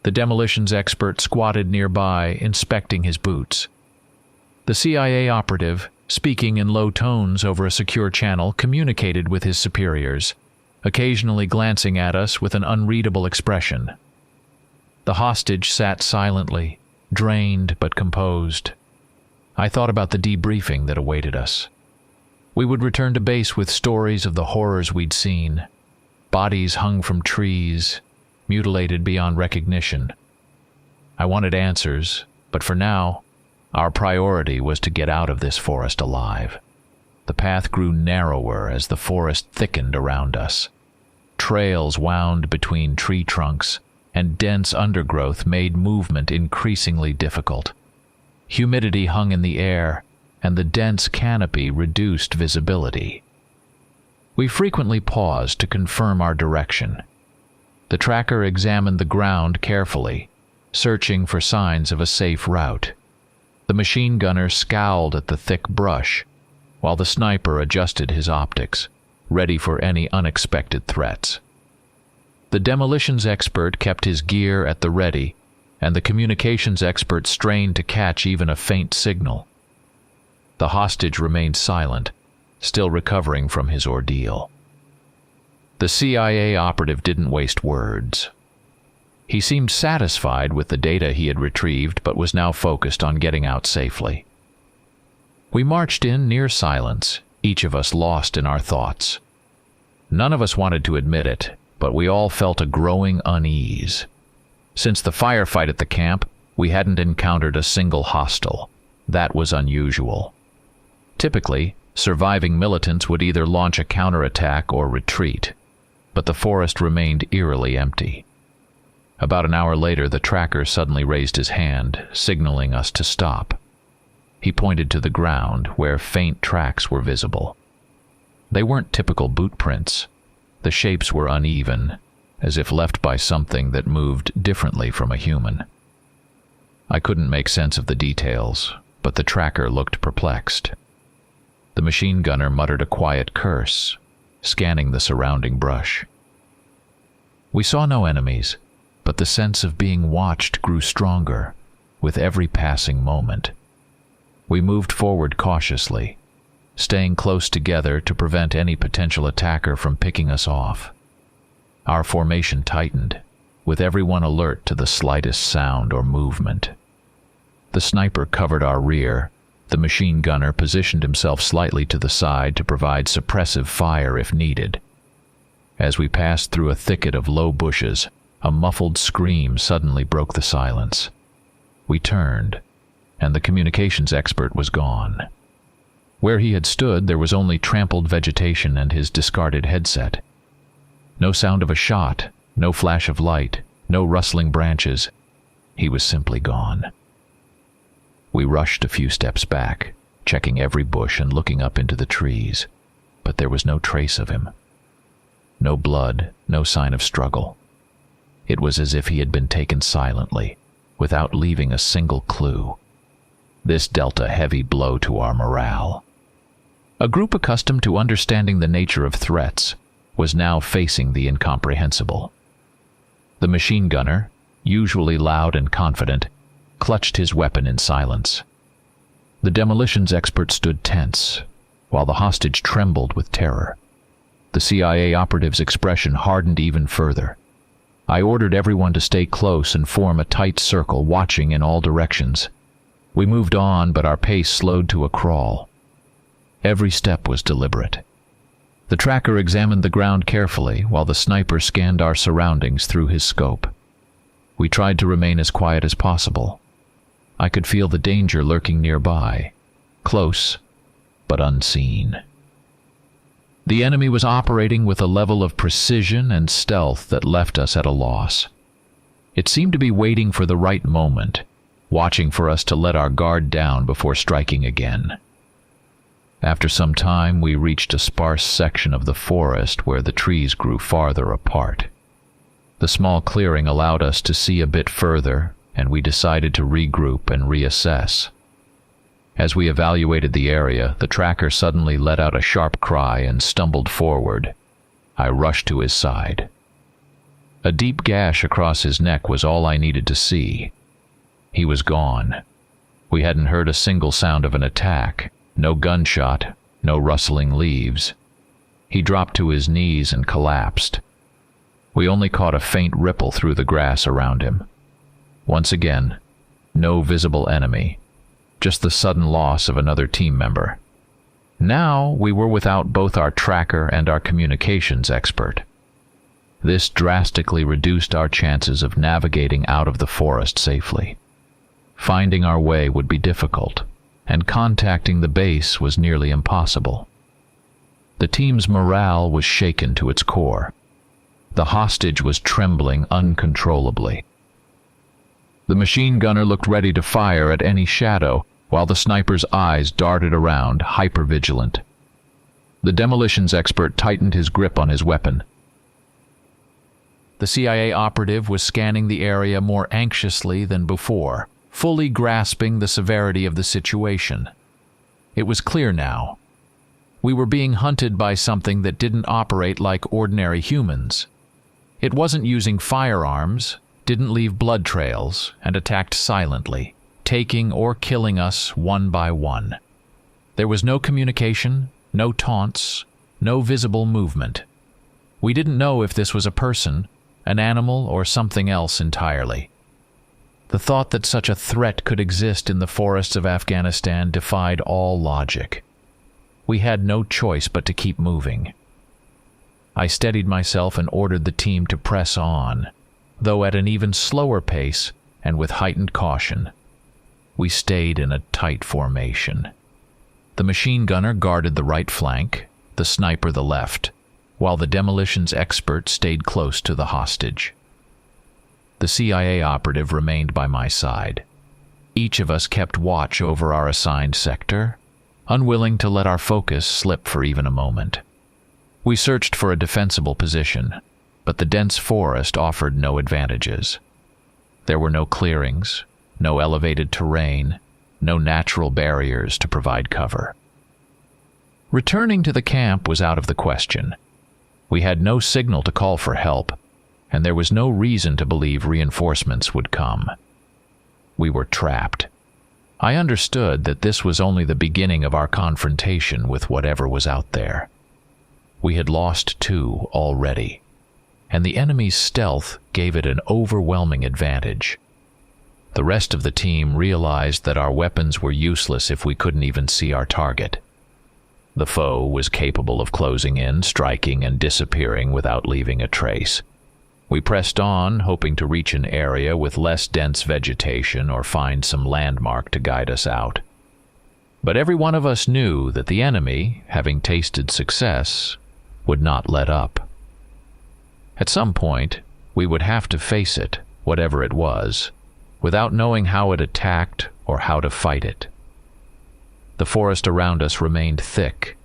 The demolitions expert squatted nearby, inspecting his boots. The CIA operative, speaking in low tones over a secure channel, communicated with his superiors, occasionally glancing at us with an unreadable expression. The hostage sat silently, drained but composed. I thought about the debriefing that awaited us. We would return to base with stories of the horrors we'd seen. Bodies hung from trees, mutilated beyond recognition. I wanted answers, but for now, our priority was to get out of this forest alive. The path grew narrower as the forest thickened around us. Trails wound between tree trunks, and dense undergrowth made movement increasingly difficult. Humidity hung in the air, and the dense canopy reduced visibility. We frequently paused to confirm our direction. The tracker examined the ground carefully, searching for signs of a safe route. The machine gunner scowled at the thick brush, while the sniper adjusted his optics, ready for any unexpected threats. The demolitions expert kept his gear at the ready, and the communications expert strained to catch even a faint signal. The hostage remained silent, still recovering from his ordeal. The CIA operative didn't waste words. He seemed satisfied with the data he had retrieved, but was now focused on getting out safely. We marched in near silence, each of us lost in our thoughts. None of us wanted to admit it, but we all felt a growing unease. Since the firefight at the camp, we hadn't encountered a single hostile. That was unusual. Typically, surviving militants would either launch a counterattack or retreat, but the forest remained eerily empty. About an hour later, the tracker suddenly raised his hand, signaling us to stop. He pointed to the ground, where faint tracks were visible. They weren't typical boot prints. The shapes were uneven, as if left by something that moved differently from a human. I couldn't make sense of the details, but the tracker looked perplexed. The machine gunner muttered a quiet curse, scanning the surrounding brush. We saw no enemies, but the sense of being watched grew stronger with every passing moment. We moved forward cautiously, staying close together to prevent any potential attacker from picking us off. Our formation tightened, with everyone alert to the slightest sound or movement. The sniper covered our rear. The machine gunner positioned himself slightly to the side to provide suppressive fire if needed. As we passed through a thicket of low bushes, a muffled scream suddenly broke the silence. We turned, and the communications expert was gone. Where he had stood, there was only trampled vegetation and his discarded headset. No sound of a shot, no flash of light, no rustling branches. He was simply gone. We rushed a few steps back, checking every bush and looking up into the trees, but there was no trace of him. No blood, no sign of struggle. It was as if he had been taken silently, without leaving a single clue. This dealt a heavy blow to our morale. A group accustomed to understanding the nature of threats was now facing the incomprehensible. The machine gunner, usually loud and confident, clutched his weapon in silence. The demolitions expert stood tense, while the hostage trembled with terror. The CIA operative's expression hardened even further. I ordered everyone to stay close and form a tight circle, watching in all directions. We moved on, but our pace slowed to a crawl. Every step was deliberate. The tracker examined the ground carefully, while the sniper scanned our surroundings through his scope. We tried to remain as quiet as possible. I could feel the danger lurking nearby, close, but unseen. The enemy was operating with a level of precision and stealth that left us at a loss. It seemed to be waiting for the right moment, watching for us to let our guard down before striking again. After some time, we reached a sparse section of the forest where the trees grew farther apart. The small clearing allowed us to see a bit further, and we decided to regroup and reassess. As we evaluated the area, the tracker suddenly let out a sharp cry and stumbled forward. I rushed to his side. A deep gash across his neck was all I needed to see. He was gone. We hadn't heard a single sound of an attack, no gunshot, no rustling leaves. He dropped to his knees and collapsed. We only caught a faint ripple through the grass around him. Once again, no visible enemy, just the sudden loss of another team member. Now we were without both our tracker and our communications expert. This drastically reduced our chances of navigating out of the forest safely. Finding our way would be difficult, and contacting the base was nearly impossible. The team's morale was shaken to its core. The hostage was trembling uncontrollably. The machine gunner looked ready to fire at any shadow, while the sniper's eyes darted around, hypervigilant. The demolitions expert tightened his grip on his weapon. The CIA operative was scanning the area more anxiously than before, fully grasping the severity of the situation. It was clear now. We were being hunted by something that didn't operate like ordinary humans. It wasn't using firearms, didn't leave blood trails, and attacked silently, taking or killing us one by one. There was no communication, no taunts, no visible movement. We didn't know if this was a person, an animal, or something else entirely. The thought that such a threat could exist in the forests of Afghanistan defied all logic. We had no choice but to keep moving. I steadied myself and ordered the team to press on, though at an even slower pace and with heightened caution. We stayed in a tight formation. The machine gunner guarded the right flank, the sniper the left, while the demolitions expert stayed close to the hostage. The CIA operative remained by my side. Each of us kept watch over our assigned sector, unwilling to let our focus slip for even a moment. We searched for a defensible position, but the dense forest offered no advantages. There were no clearings, no elevated terrain, no natural barriers to provide cover. Returning to the camp was out of the question. We had no signal to call for help, and there was no reason to believe reinforcements would come. We were trapped. I understood that this was only the beginning of our confrontation with whatever was out there. We had lost 2 already, and the enemy's stealth gave it an overwhelming advantage. The rest of the team realized that our weapons were useless if we couldn't even see our target. The foe was capable of closing in, striking, and disappearing without leaving a trace. We pressed on, hoping to reach an area with less dense vegetation or find some landmark to guide us out. But every one of us knew that the enemy, having tasted success, would not let up. At some point, we would have to face it, whatever it was, without knowing how it attacked or how to fight it. The forest around us remained thick,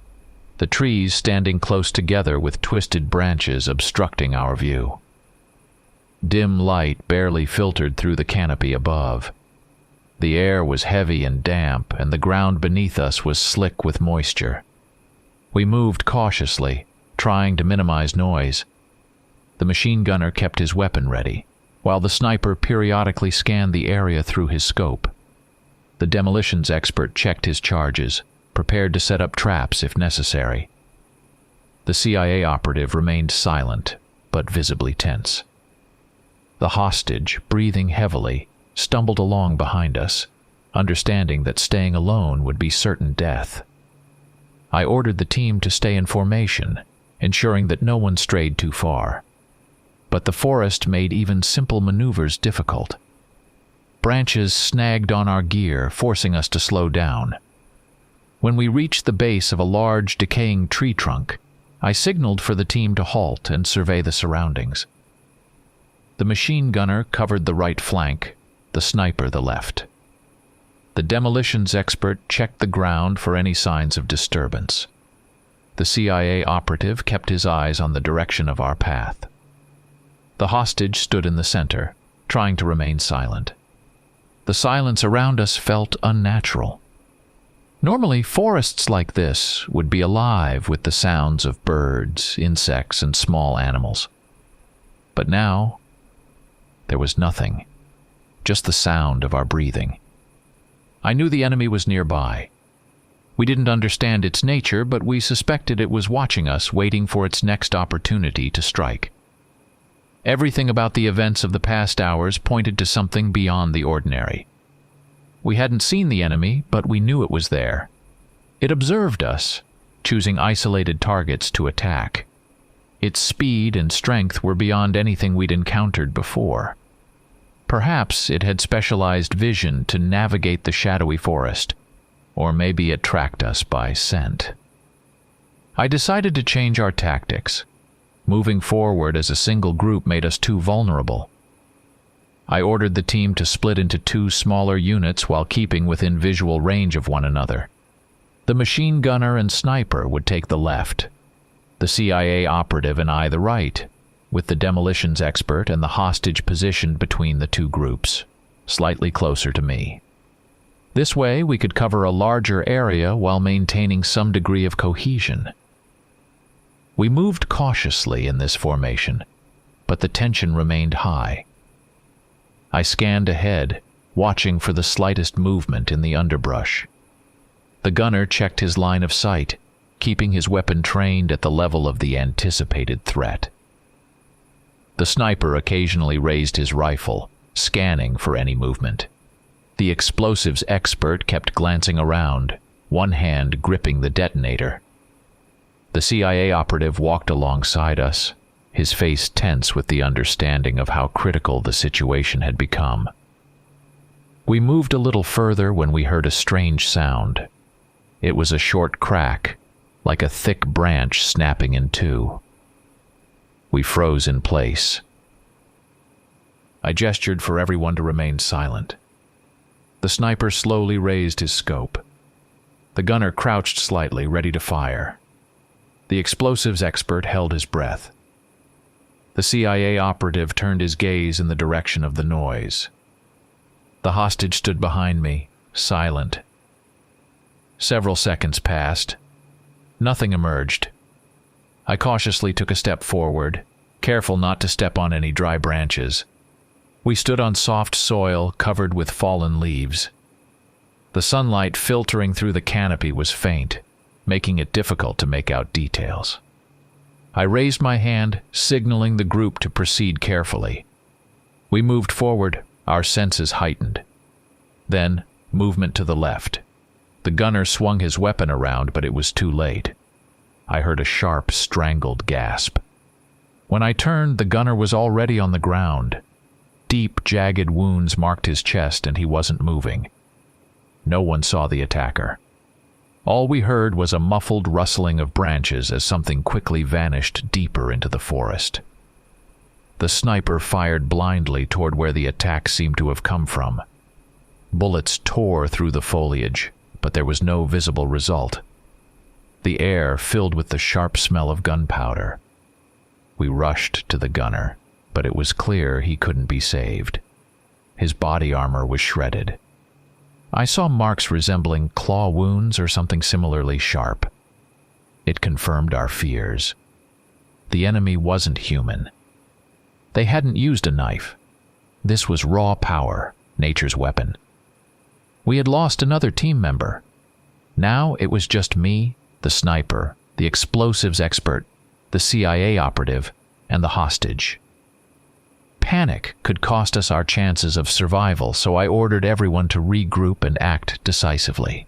the trees standing close together with twisted branches obstructing our view. Dim light barely filtered through the canopy above. The air was heavy and damp, and the ground beneath us was slick with moisture. We moved cautiously, trying to minimize noise. The machine gunner kept his weapon ready, while the sniper periodically scanned the area through his scope. The demolitions expert checked his charges, prepared to set up traps if necessary. The CIA operative remained silent, but visibly tense. The hostage, breathing heavily, stumbled along behind us, understanding that staying alone would be certain death. I ordered the team to stay in formation, ensuring that no one strayed too far. But the forest made even simple maneuvers difficult. Branches snagged on our gear, forcing us to slow down. When we reached the base of a large, decaying tree trunk, I signaled for the team to halt and survey the surroundings. The machine gunner covered the right flank, the sniper the left. The demolitions expert checked the ground for any signs of disturbance. The CIA operative kept his eyes on the direction of our path. The hostage stood in the center, trying to remain silent. The silence around us felt unnatural. Normally, forests like this would be alive with the sounds of birds, insects, and small animals. But now, there was nothing, just the sound of our breathing. I knew the enemy was nearby. We didn't understand its nature, but we suspected it was watching us, waiting for its next opportunity to strike. Everything about the events of the past hours pointed to something beyond the ordinary. We hadn't seen the enemy, but we knew it was there. It observed us, choosing isolated targets to attack. Its speed and strength were beyond anything we'd encountered before. Perhaps it had specialized vision to navigate the shadowy forest, or maybe it tracked us by scent. I decided to change our tactics. Moving forward as a single group made us too vulnerable. I ordered the team to split into two smaller units while keeping within visual range of one another. The machine gunner and sniper would take the left, the CIA operative and I the right, with the demolitions expert and the hostage positioned between the two groups, slightly closer to me. This way we could cover a larger area while maintaining some degree of cohesion. We moved cautiously in this formation, but the tension remained high. I scanned ahead, watching for the slightest movement in the underbrush. The gunner checked his line of sight, keeping his weapon trained at the level of the anticipated threat. The sniper occasionally raised his rifle, scanning for any movement. The explosives expert kept glancing around, one hand gripping the detonator. The CIA operative walked alongside us, his face tense with the understanding of how critical the situation had become. We moved a little further when we heard a strange sound. It was a short crack, like a thick branch snapping in two. We froze in place. I gestured for everyone to remain silent. The sniper slowly raised his scope. The gunner crouched slightly, ready to fire. The explosives expert held his breath. The CIA operative turned his gaze in the direction of the noise. The hostage stood behind me, silent. Several seconds passed. Nothing emerged. I cautiously took a step forward, careful not to step on any dry branches. We stood on soft soil covered with fallen leaves. The sunlight filtering through the canopy was faint, making it difficult to make out details. I raised my hand, signaling the group to proceed carefully. We moved forward, Our senses heightened. Then, movement to the left. The gunner swung his weapon around, but it was too late. I heard a sharp, strangled gasp. When I turned, the gunner was already on the ground. Deep, jagged wounds marked his chest, and he wasn't moving. No one saw the attacker. All we heard was a muffled rustling of branches as something quickly vanished deeper into the forest. The sniper fired blindly toward where the attack seemed to have come from. Bullets tore through the foliage, but there was no visible result. The air filled with the sharp smell of gunpowder. We rushed to the gunner, but it was clear he couldn't be saved. His body armor was shredded. I saw marks resembling claw wounds or something similarly sharp. It confirmed our fears. The enemy wasn't human. They hadn't used a knife. This was raw power, nature's weapon. We had lost another team member. Now it was just me, the sniper, the explosives expert, the CIA operative, and the hostage. Panic could cost us our chances of survival, so I ordered everyone to regroup and act decisively.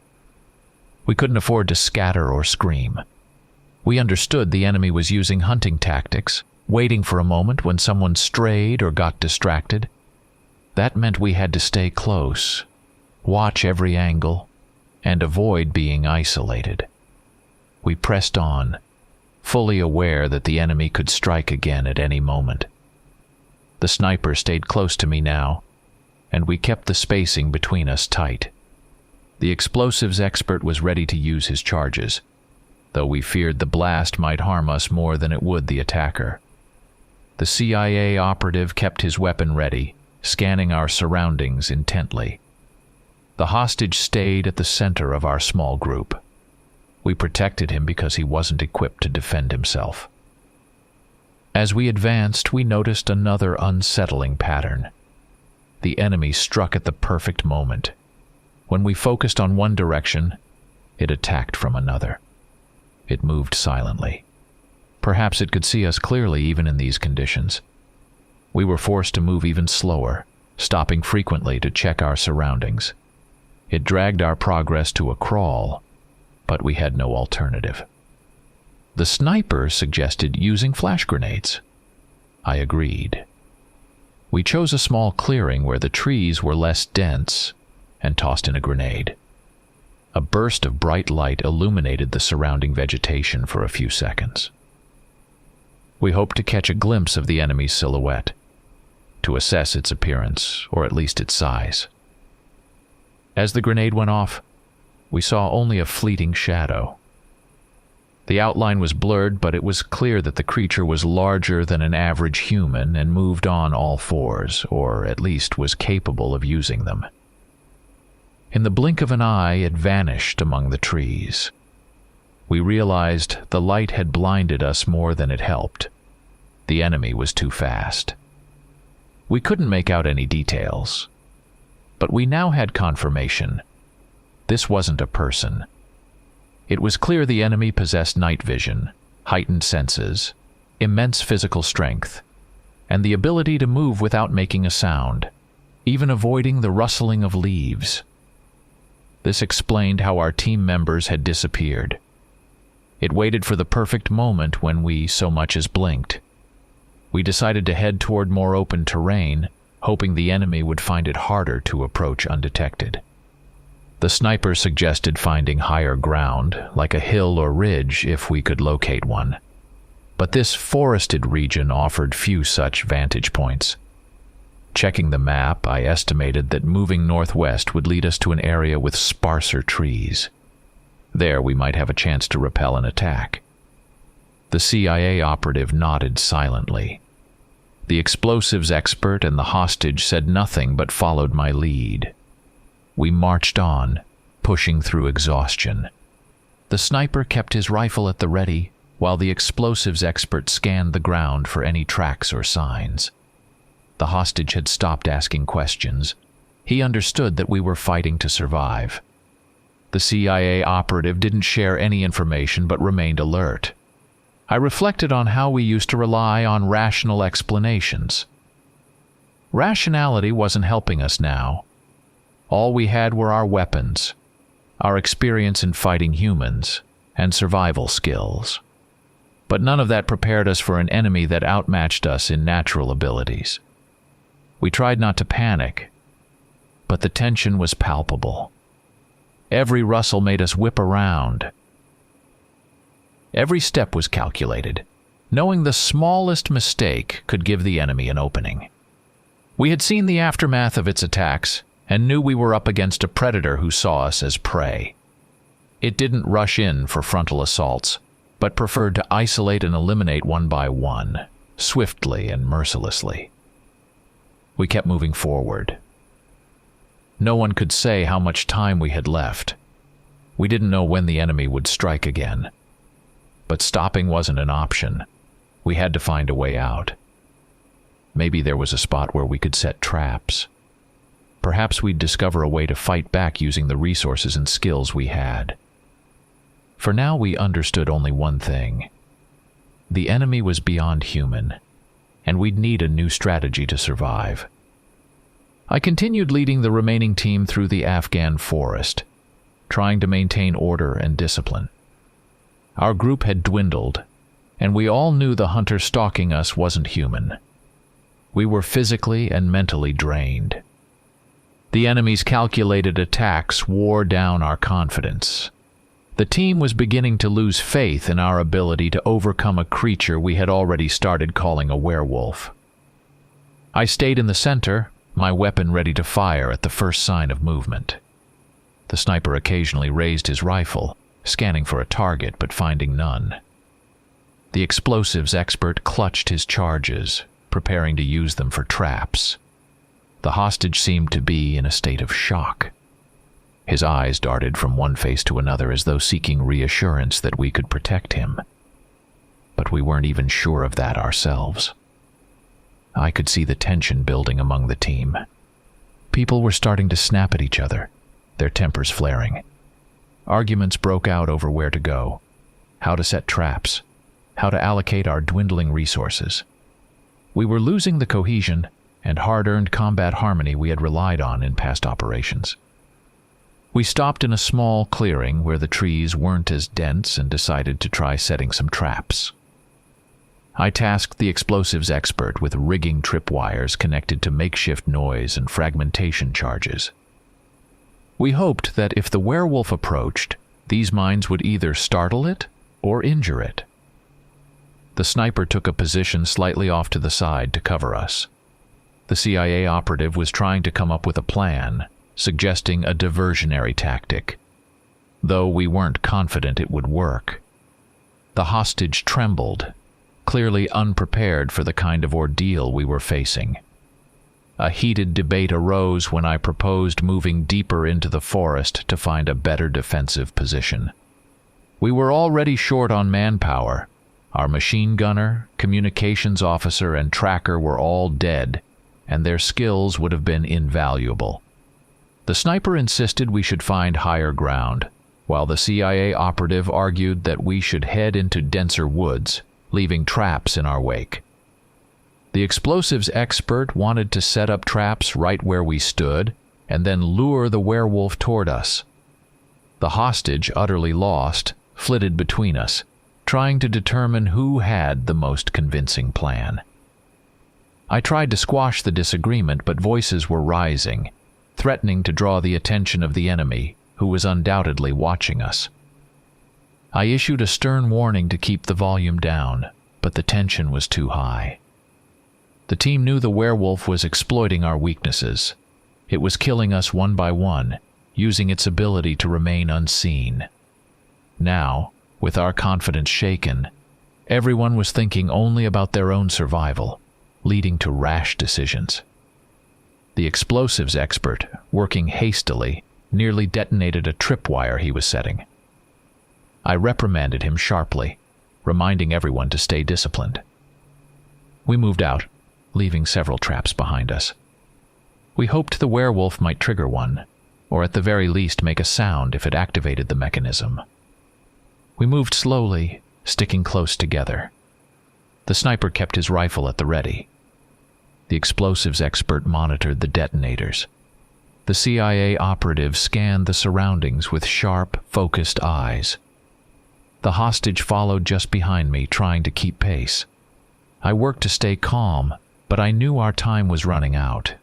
We couldn't afford to scatter or scream. We understood the enemy was using hunting tactics, waiting for a moment when someone strayed or got distracted. That meant we had to stay close, watch every angle, and avoid being isolated. We pressed on, fully aware that the enemy could strike again at any moment. The sniper stayed close to me now, and we kept the spacing between us tight. The explosives expert was ready to use his charges, though we feared the blast might harm us more than it would the attacker. The CIA operative kept his weapon ready, scanning our surroundings intently. The hostage stayed at the center of our small group. We protected him because he wasn't equipped to defend himself. As we advanced, we noticed another unsettling pattern. The enemy struck at the perfect moment. When we focused on one direction, it attacked from another. It moved silently. Perhaps it could see us clearly even in these conditions. We were forced to move even slower, stopping frequently to check our surroundings. It dragged our progress to a crawl, but we had no alternative. The sniper suggested using flash grenades. I agreed. We chose a small clearing where the trees were less dense and tossed in a grenade. A burst of bright light illuminated the surrounding vegetation for a few seconds. We hoped to catch a glimpse of the enemy's silhouette, to assess its appearance, or at least its size. As the grenade went off, we saw only a fleeting shadow. The outline was blurred, but it was clear that the creature was larger than an average human and moved on all fours, or at least was capable of using them. In the blink of an eye, it vanished among the trees. We realized the light had blinded us more than it helped. The enemy was too fast. We couldn't make out any details, but we now had confirmation. This wasn't a person. It was clear the enemy possessed night vision, heightened senses, immense physical strength, and the ability to move without making a sound, even avoiding the rustling of leaves. This explained how our team members had disappeared. It waited for the perfect moment when we so much as blinked. We decided to head toward more open terrain, hoping the enemy would find it harder to approach undetected. The sniper suggested finding higher ground, like a hill or ridge if we could locate one. But this forested region offered few such vantage points. Checking the map, I estimated that moving northwest would lead us to an area with sparser trees. There we might have a chance to repel an attack. The CIA operative nodded silently. The explosives expert and the hostage said nothing but followed my lead. We marched on, pushing through exhaustion. The sniper kept his rifle at the ready, while the explosives expert scanned the ground for any tracks or signs. The hostage had stopped asking questions. He understood that we were fighting to survive. The CIA operative didn't share any information but remained alert. I reflected on how we used to rely on rational explanations. Rationality wasn't helping us now. All we had were our weapons, our experience in fighting humans, and survival skills. But none of that prepared us for an enemy that outmatched us in natural abilities. We tried not to panic, but the tension was palpable. Every rustle made us whip around. Every step was calculated, knowing the smallest mistake could give the enemy an opening. We had seen the aftermath of its attacks and knew we were up against a predator who saw us as prey. It didn't rush in for frontal assaults, but preferred to isolate and eliminate one by one, swiftly and mercilessly. We kept moving forward. No one could say how much time we had left. We didn't know when the enemy would strike again. But stopping wasn't an option. We had to find a way out. Maybe there was a spot where we could set traps. Perhaps we'd discover a way to fight back using the resources and skills we had. For now, we understood only one thing. The enemy was beyond human, and we'd need a new strategy to survive. I continued leading the remaining team through the Afghan forest, trying to maintain order and discipline. Our group had dwindled, and we all knew the hunter stalking us wasn't human. We were physically and mentally drained. The enemy's calculated attacks wore down our confidence. The team was beginning to lose faith in our ability to overcome a creature we had already started calling a werewolf. I stayed in the center, my weapon ready to fire at the first sign of movement. The sniper occasionally raised his rifle, scanning for a target but finding none. The explosives expert clutched his charges, preparing to use them for traps. The hostage seemed to be in a state of shock. His eyes darted from one face to another as though seeking reassurance that we could protect him. But we weren't even sure of that ourselves. I could see the tension building among the team. People were starting to snap at each other, their tempers flaring. Arguments broke out over where to go, how to set traps, how to allocate our dwindling resources. We were losing the cohesion and hard-earned combat harmony we had relied on in past operations. We stopped in a small clearing where the trees weren't as dense and decided to try setting some traps. I tasked the explosives expert with rigging tripwires connected to makeshift noise and fragmentation charges. We hoped that if the werewolf approached, these mines would either startle it or injure it. The sniper took a position slightly off to the side to cover us. The CIA operative was trying to come up with a plan, suggesting a diversionary tactic, though we weren't confident it would work. The hostage trembled, clearly unprepared for the kind of ordeal we were facing. A heated debate arose when I proposed moving deeper into the forest to find a better defensive position. We were already short on manpower. Our machine gunner, communications officer, and tracker were all dead, and their skills would have been invaluable. The sniper insisted we should find higher ground, while the CIA operative argued that we should head into denser woods, leaving traps in our wake. The explosives expert wanted to set up traps right where we stood, and then lure the werewolf toward us. The hostage, utterly lost, flitted between us, trying to determine who had the most convincing plan. I tried to squash the disagreement, but voices were rising, threatening to draw the attention of the enemy, who was undoubtedly watching us. I issued a stern warning to keep the volume down, but the tension was too high. The team knew the werewolf was exploiting our weaknesses. It was killing us one by one, using its ability to remain unseen. Now, with our confidence shaken, everyone was thinking only about their own survival, leading to rash decisions. The explosives expert, working hastily, nearly detonated a tripwire he was setting. I reprimanded him sharply, reminding everyone to stay disciplined. We moved out, leaving several traps behind us. We hoped the werewolf might trigger one, or at the very least make a sound if it activated the mechanism. We moved slowly, sticking close together. The sniper kept his rifle at the ready. The explosives expert monitored the detonators. The CIA operative scanned the surroundings with sharp, focused eyes. The hostage followed just behind me, trying to keep pace. I worked to stay calm, but I knew our time was running out.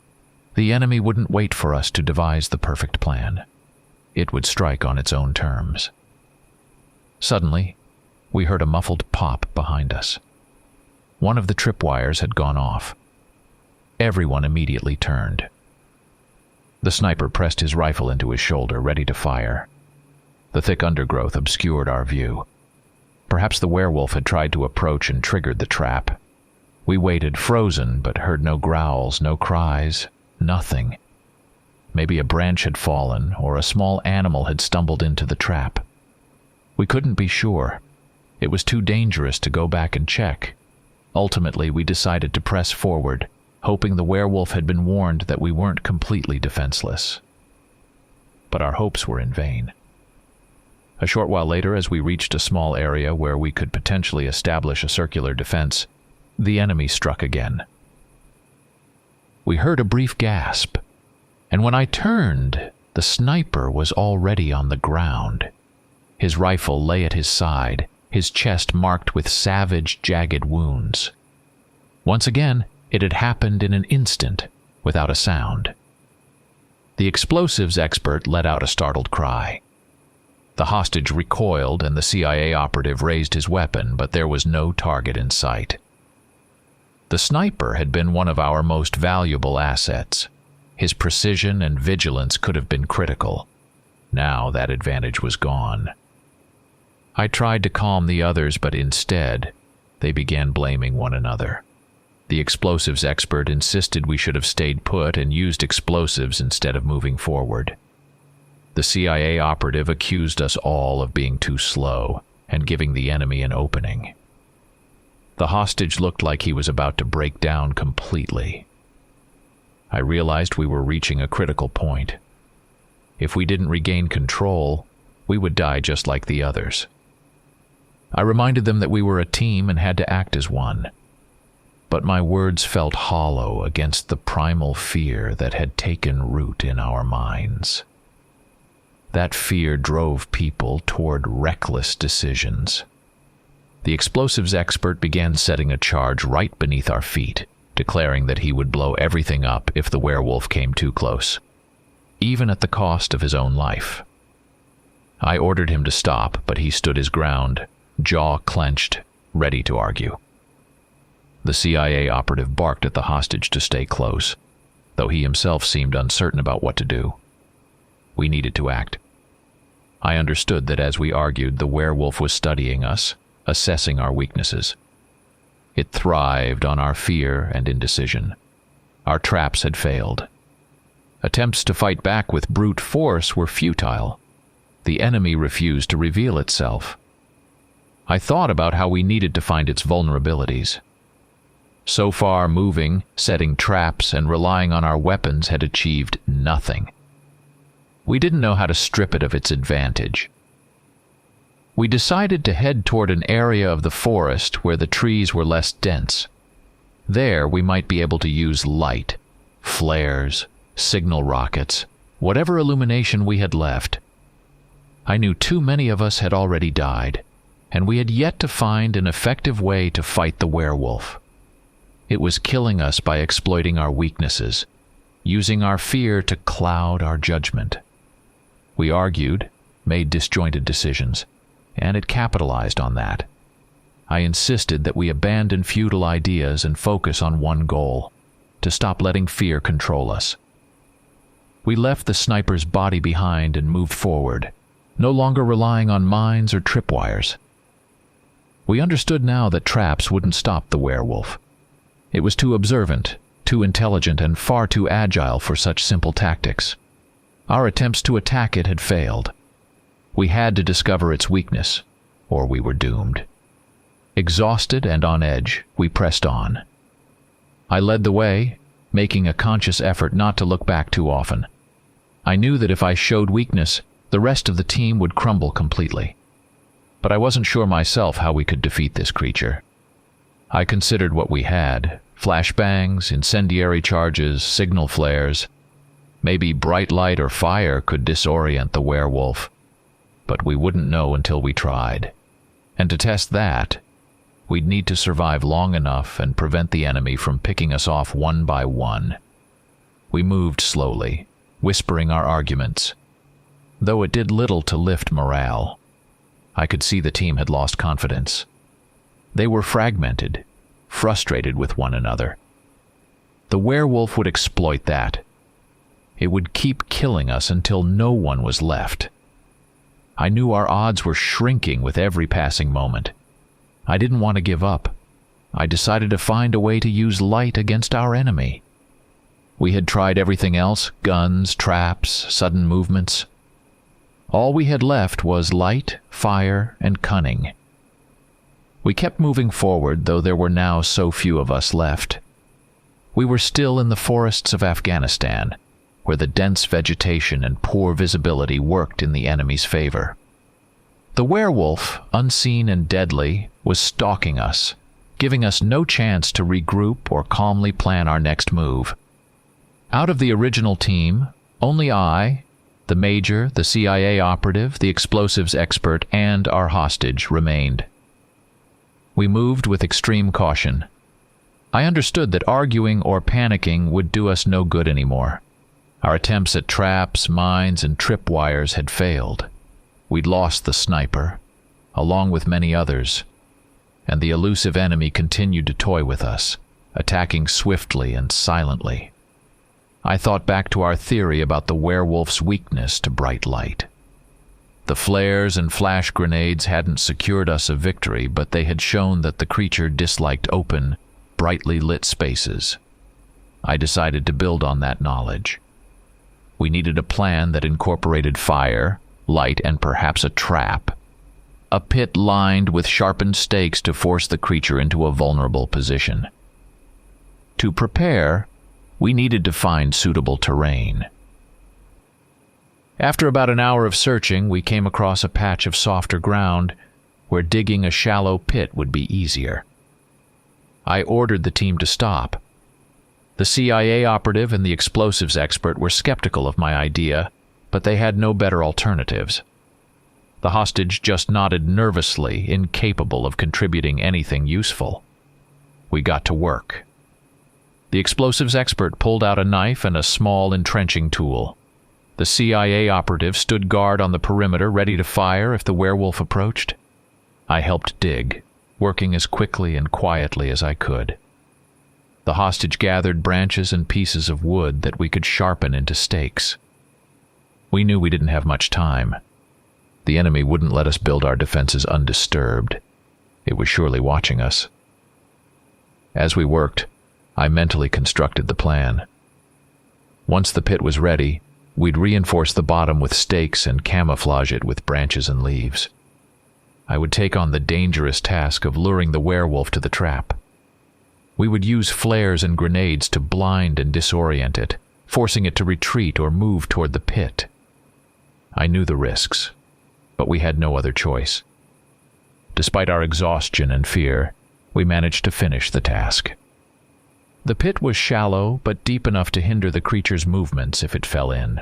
The enemy wouldn't wait for us to devise the perfect plan. It would strike on its own terms. Suddenly, we heard a muffled pop behind us. One of the tripwires had gone off. Everyone immediately turned. The sniper pressed his rifle into his shoulder, ready to fire. The thick undergrowth obscured our view. Perhaps the werewolf had tried to approach and triggered the trap. We waited, frozen, but heard no growls, no cries, nothing. Maybe a branch had fallen, or a small animal had stumbled into the trap. We couldn't be sure. It was too dangerous to go back and check. Ultimately, we decided to press forward, hoping the werewolf had been warned that we weren't completely defenseless. But our hopes were in vain. A short while later, as we reached a small area where we could potentially establish a circular defense, the enemy struck again. We heard a brief gasp, and when I turned, the sniper was already on the ground. His rifle lay at his side, his chest marked with savage, jagged wounds. Once again, it had happened in an instant, without a sound. The explosives expert let out a startled cry. The hostage recoiled and the CIA operative raised his weapon, but there was no target in sight. The sniper had been one of our most valuable assets. His precision and vigilance could have been critical. Now that advantage was gone. I tried to calm the others, but instead, they began blaming one another. The explosives expert insisted we should have stayed put and used explosives instead of moving forward. The CIA operative accused us all of being too slow and giving the enemy an opening. The hostage looked like he was about to break down completely. I realized we were reaching a critical point. If we didn't regain control, we would die just like the others. I reminded them that we were a team and had to act as one. But my words felt hollow against the primal fear that had taken root in our minds. That fear drove people toward reckless decisions. The explosives expert began setting a charge right beneath our feet, declaring that he would blow everything up if the werewolf came too close, even at the cost of his own life. I ordered him to stop, but he stood his ground, jaw clenched, ready to argue. The CIA operative barked at the hostage to stay close, though he himself seemed uncertain about what to do. We needed to act. I understood that as we argued, the werewolf was studying us, assessing our weaknesses. It thrived on our fear and indecision. Our traps had failed. Attempts to fight back with brute force were futile. The enemy refused to reveal itself. I thought about how we needed to find its vulnerabilities. So far, moving, setting traps, and relying on our weapons had achieved nothing. We didn't know how to strip it of its advantage. We decided to head toward an area of the forest where the trees were less dense. There we might be able to use light, flares, signal rockets, whatever illumination we had left. I knew too many of us had already died, and we had yet to find an effective way to fight the werewolf. It was killing us by exploiting our weaknesses, using our fear to cloud our judgment. We argued, made disjointed decisions, and it capitalized on that. I insisted that we abandon futile ideas and focus on one goal, to stop letting fear control us. We left the sniper's body behind and moved forward, no longer relying on mines or tripwires. We understood now that traps wouldn't stop the werewolf. It was too observant, too intelligent, and far too agile for such simple tactics. Our attempts to attack it had failed. We had to discover its weakness, or we were doomed. Exhausted and on edge, we pressed on. I led the way, making a conscious effort not to look back too often. I knew that if I showed weakness, the rest of the team would crumble completely. But I wasn't sure myself how we could defeat this creature. I considered what we had, Flashbangs, incendiary charges, signal flares. Maybe bright light or fire could disorient the werewolf, but we wouldn't know until we tried. And to test that, we'd need to survive long enough and prevent the enemy from picking us off one by one. We moved slowly, whispering our arguments, though it did little to lift morale. I could see the team had lost confidence. They were fragmented, frustrated with one another. The werewolf would exploit that. It would keep killing us until no one was left. I knew our odds were shrinking with every passing moment. I didn't want to give up. I decided to find a way to use light against our enemy. We had tried everything else, guns, traps, sudden movements. All we had left was light, fire, and cunning. We kept moving forward, though there were now so few of us left. We were still in the forests of Afghanistan, where the dense vegetation and poor visibility worked in the enemy's favor. The werewolf, unseen and deadly, was stalking us, giving us no chance to regroup or calmly plan our next move. Out of the original team, only I, the Major, the CIA operative, the explosives expert, and our hostage remained. We moved with extreme caution. I understood that arguing or panicking would do us no good anymore. Our attempts at traps, mines, and tripwires had failed. We'd lost the sniper, along with many others, and the elusive enemy continued to toy with us, attacking swiftly and silently. I thought back to our theory about the werewolf's weakness to bright light. The flares and flash grenades hadn't secured us a victory, but they had shown that the creature disliked open, brightly lit spaces. I decided to build on that knowledge. We needed a plan that incorporated fire, light, and perhaps a trap. A pit lined with sharpened stakes to force the creature into a vulnerable position. To prepare, we needed to find suitable terrain. After about an hour of searching, we came across a patch of softer ground where digging a shallow pit would be easier. I ordered the team to stop. The CIA operative and the explosives expert were skeptical of my idea, but they had no better alternatives. The hostage just nodded nervously, incapable of contributing anything useful. We got to work. The explosives expert pulled out a knife and a small entrenching tool. The CIA operative stood guard on the perimeter, ready to fire if the werewolf approached. I helped dig, working as quickly and quietly as I could. The hostage gathered branches and pieces of wood that we could sharpen into stakes. We knew we didn't have much time. The enemy wouldn't let us build our defenses undisturbed. It was surely watching us. As we worked, I mentally constructed the plan. Once the pit was ready, we'd reinforce the bottom with stakes and camouflage it with branches and leaves. I would take on the dangerous task of luring the werewolf to the trap. We would use flares and grenades to blind and disorient it, forcing it to retreat or move toward the pit. I knew the risks, but we had no other choice. Despite our exhaustion and fear, we managed to finish the task. The pit was shallow, but deep enough to hinder the creature's movements if it fell in.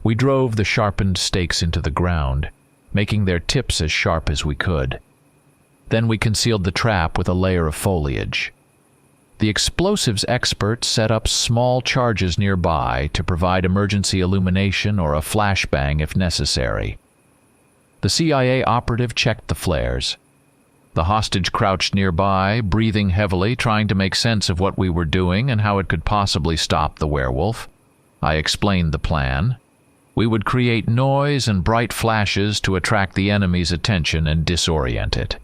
We drove the sharpened stakes into the ground, making their tips as sharp as we could. Then we concealed the trap with a layer of foliage. The explosives expert set up small charges nearby to provide emergency illumination or a flashbang if necessary. The CIA operative checked the flares. The hostage crouched nearby, breathing heavily, trying to make sense of what we were doing and how it could possibly stop the werewolf. I explained the plan. We would create noise and bright flashes to attract the enemy's attention and disorient it.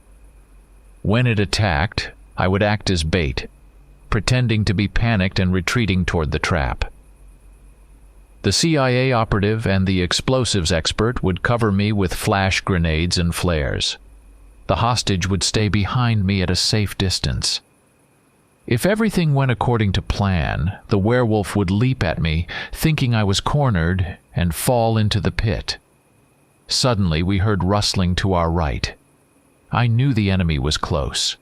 When it attacked, I would act as bait, pretending to be panicked and retreating toward the trap. The CIA operative and the explosives expert would cover me with flash grenades and flares. The hostage would stay behind me at a safe distance. If everything went according to plan, the werewolf would leap at me, thinking I was cornered, and fall into the pit. Suddenly, we heard rustling to our right. I knew the enemy was close.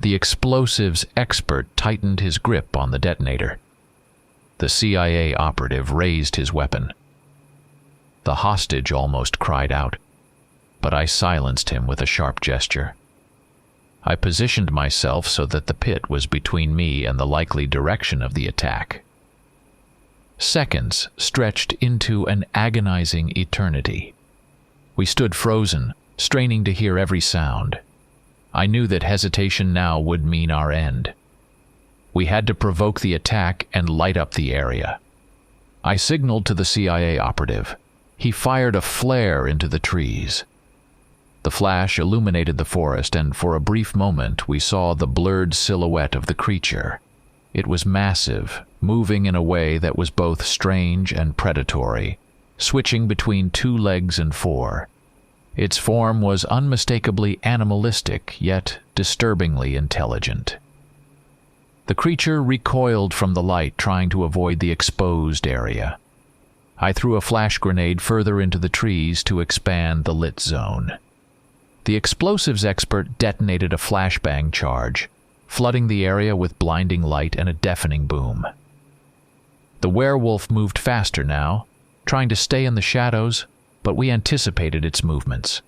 The explosives expert tightened his grip on the detonator. The CIA operative raised his weapon. The hostage almost cried out, but I silenced him with a sharp gesture. I positioned myself so that the pit was between me and the likely direction of the attack. Seconds stretched into an agonizing eternity. We stood frozen, straining to hear every sound. I knew that hesitation now would mean our end. We had to provoke the attack and light up the area. I signaled to the CIA operative. He fired a flare into the trees. The flash illuminated the forest, and for a brief moment we saw the blurred silhouette of the creature. It was massive, moving in a way that was both strange and predatory, switching between 2 legs and 4. Its form was unmistakably animalistic, yet disturbingly intelligent. The creature recoiled from the light, trying to avoid the exposed area. I threw a flash grenade further into the trees to expand the lit zone. The explosives expert detonated a flashbang charge, flooding the area with blinding light and a deafening boom. The werewolf moved faster now, trying to stay in the shadows, but we anticipated its movements.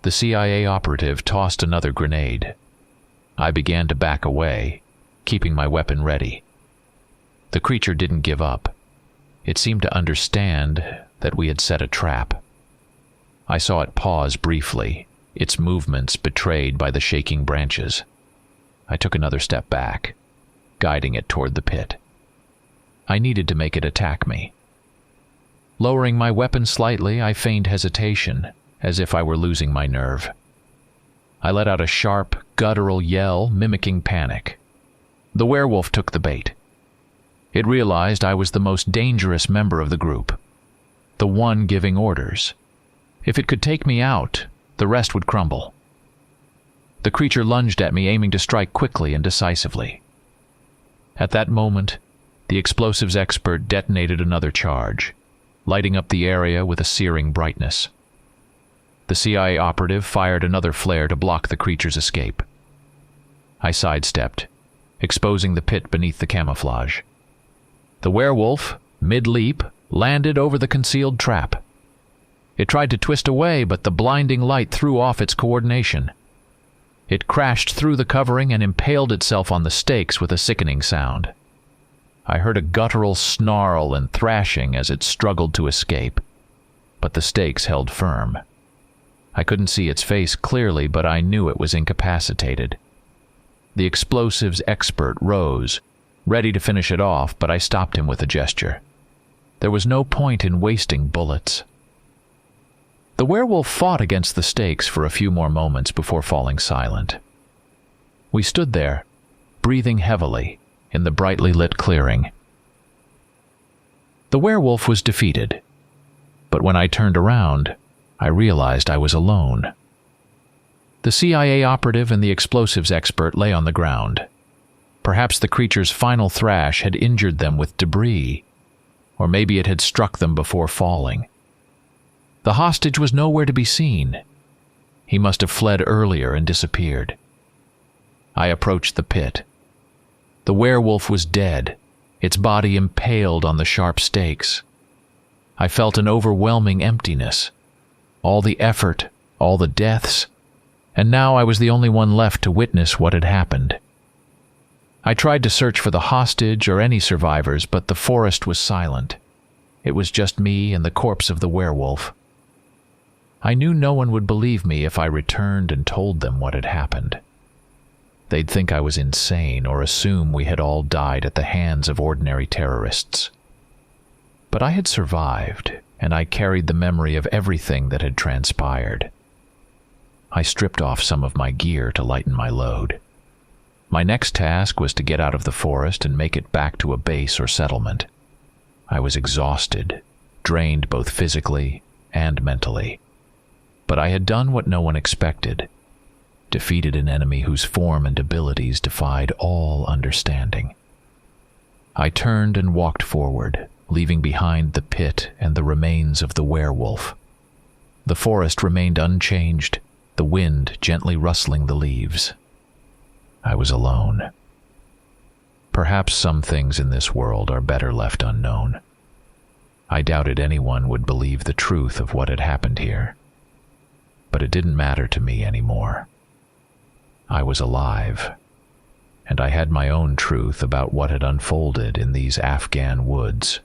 The CIA operative tossed another grenade. I began to back away, keeping my weapon ready. The creature didn't give up. It seemed to understand that we had set a trap. I saw it pause briefly, its movements betrayed by the shaking branches. I took another step back, guiding it toward the pit. I needed to make it attack me. Lowering my weapon slightly, I feigned hesitation, as if I were losing my nerve. I let out a sharp, guttural yell, mimicking panic. The werewolf took the bait. It realized I was the most dangerous member of the group, the one giving orders. If it could take me out, the rest would crumble. The creature lunged at me, aiming to strike quickly and decisively. At that moment, the explosives expert detonated another charge, lighting up the area with a searing brightness. The CIA operative fired another flare to block the creature's escape. I sidestepped, exposing the pit beneath the camouflage. The werewolf, mid-leap, landed over the concealed trap. It tried to twist away, but the blinding light threw off its coordination. It crashed through the covering and impaled itself on the stakes with a sickening sound. I heard a guttural snarl and thrashing as it struggled to escape, but the stakes held firm. I couldn't see its face clearly, but I knew it was incapacitated. The explosives expert rose, ready to finish it off, but I stopped him with a gesture. There was no point in wasting bullets. The werewolf fought against the stakes for a few more moments before falling silent. We stood there, breathing heavily, in the brightly lit clearing. The werewolf was defeated, but when I turned around, I realized I was alone. The CIA operative and the explosives expert lay on the ground. Perhaps the creature's final thrash had injured them with debris, or maybe it had struck them before falling. The hostage was nowhere to be seen. He must have fled earlier and disappeared. I approached the pit. The werewolf was dead, its body impaled on the sharp stakes. I felt an overwhelming emptiness. All the effort, all the deaths, and now I was the only one left to witness what had happened. I tried to search for the hostage or any survivors, but the forest was silent. It was just me and the corpse of the werewolf. I knew no one would believe me if I returned and told them what had happened. They'd think I was insane or assume we had all died at the hands of ordinary terrorists. But I had survived, and I carried the memory of everything that had transpired. I stripped off some of my gear to lighten my load. My next task was to get out of the forest and make it back to a base or settlement. I was exhausted, drained both physically and mentally. But I had done what no one expected, defeated an enemy whose form and abilities defied all understanding. I turned and walked forward, leaving behind the pit and the remains of the werewolf. The forest remained unchanged, the wind gently rustling the leaves. I was alone. Perhaps some things in this world are better left unknown. I doubted anyone would believe the truth of what had happened here. But it didn't matter to me anymore. I was alive, and I had my own truth about what had unfolded in these Afghan woods.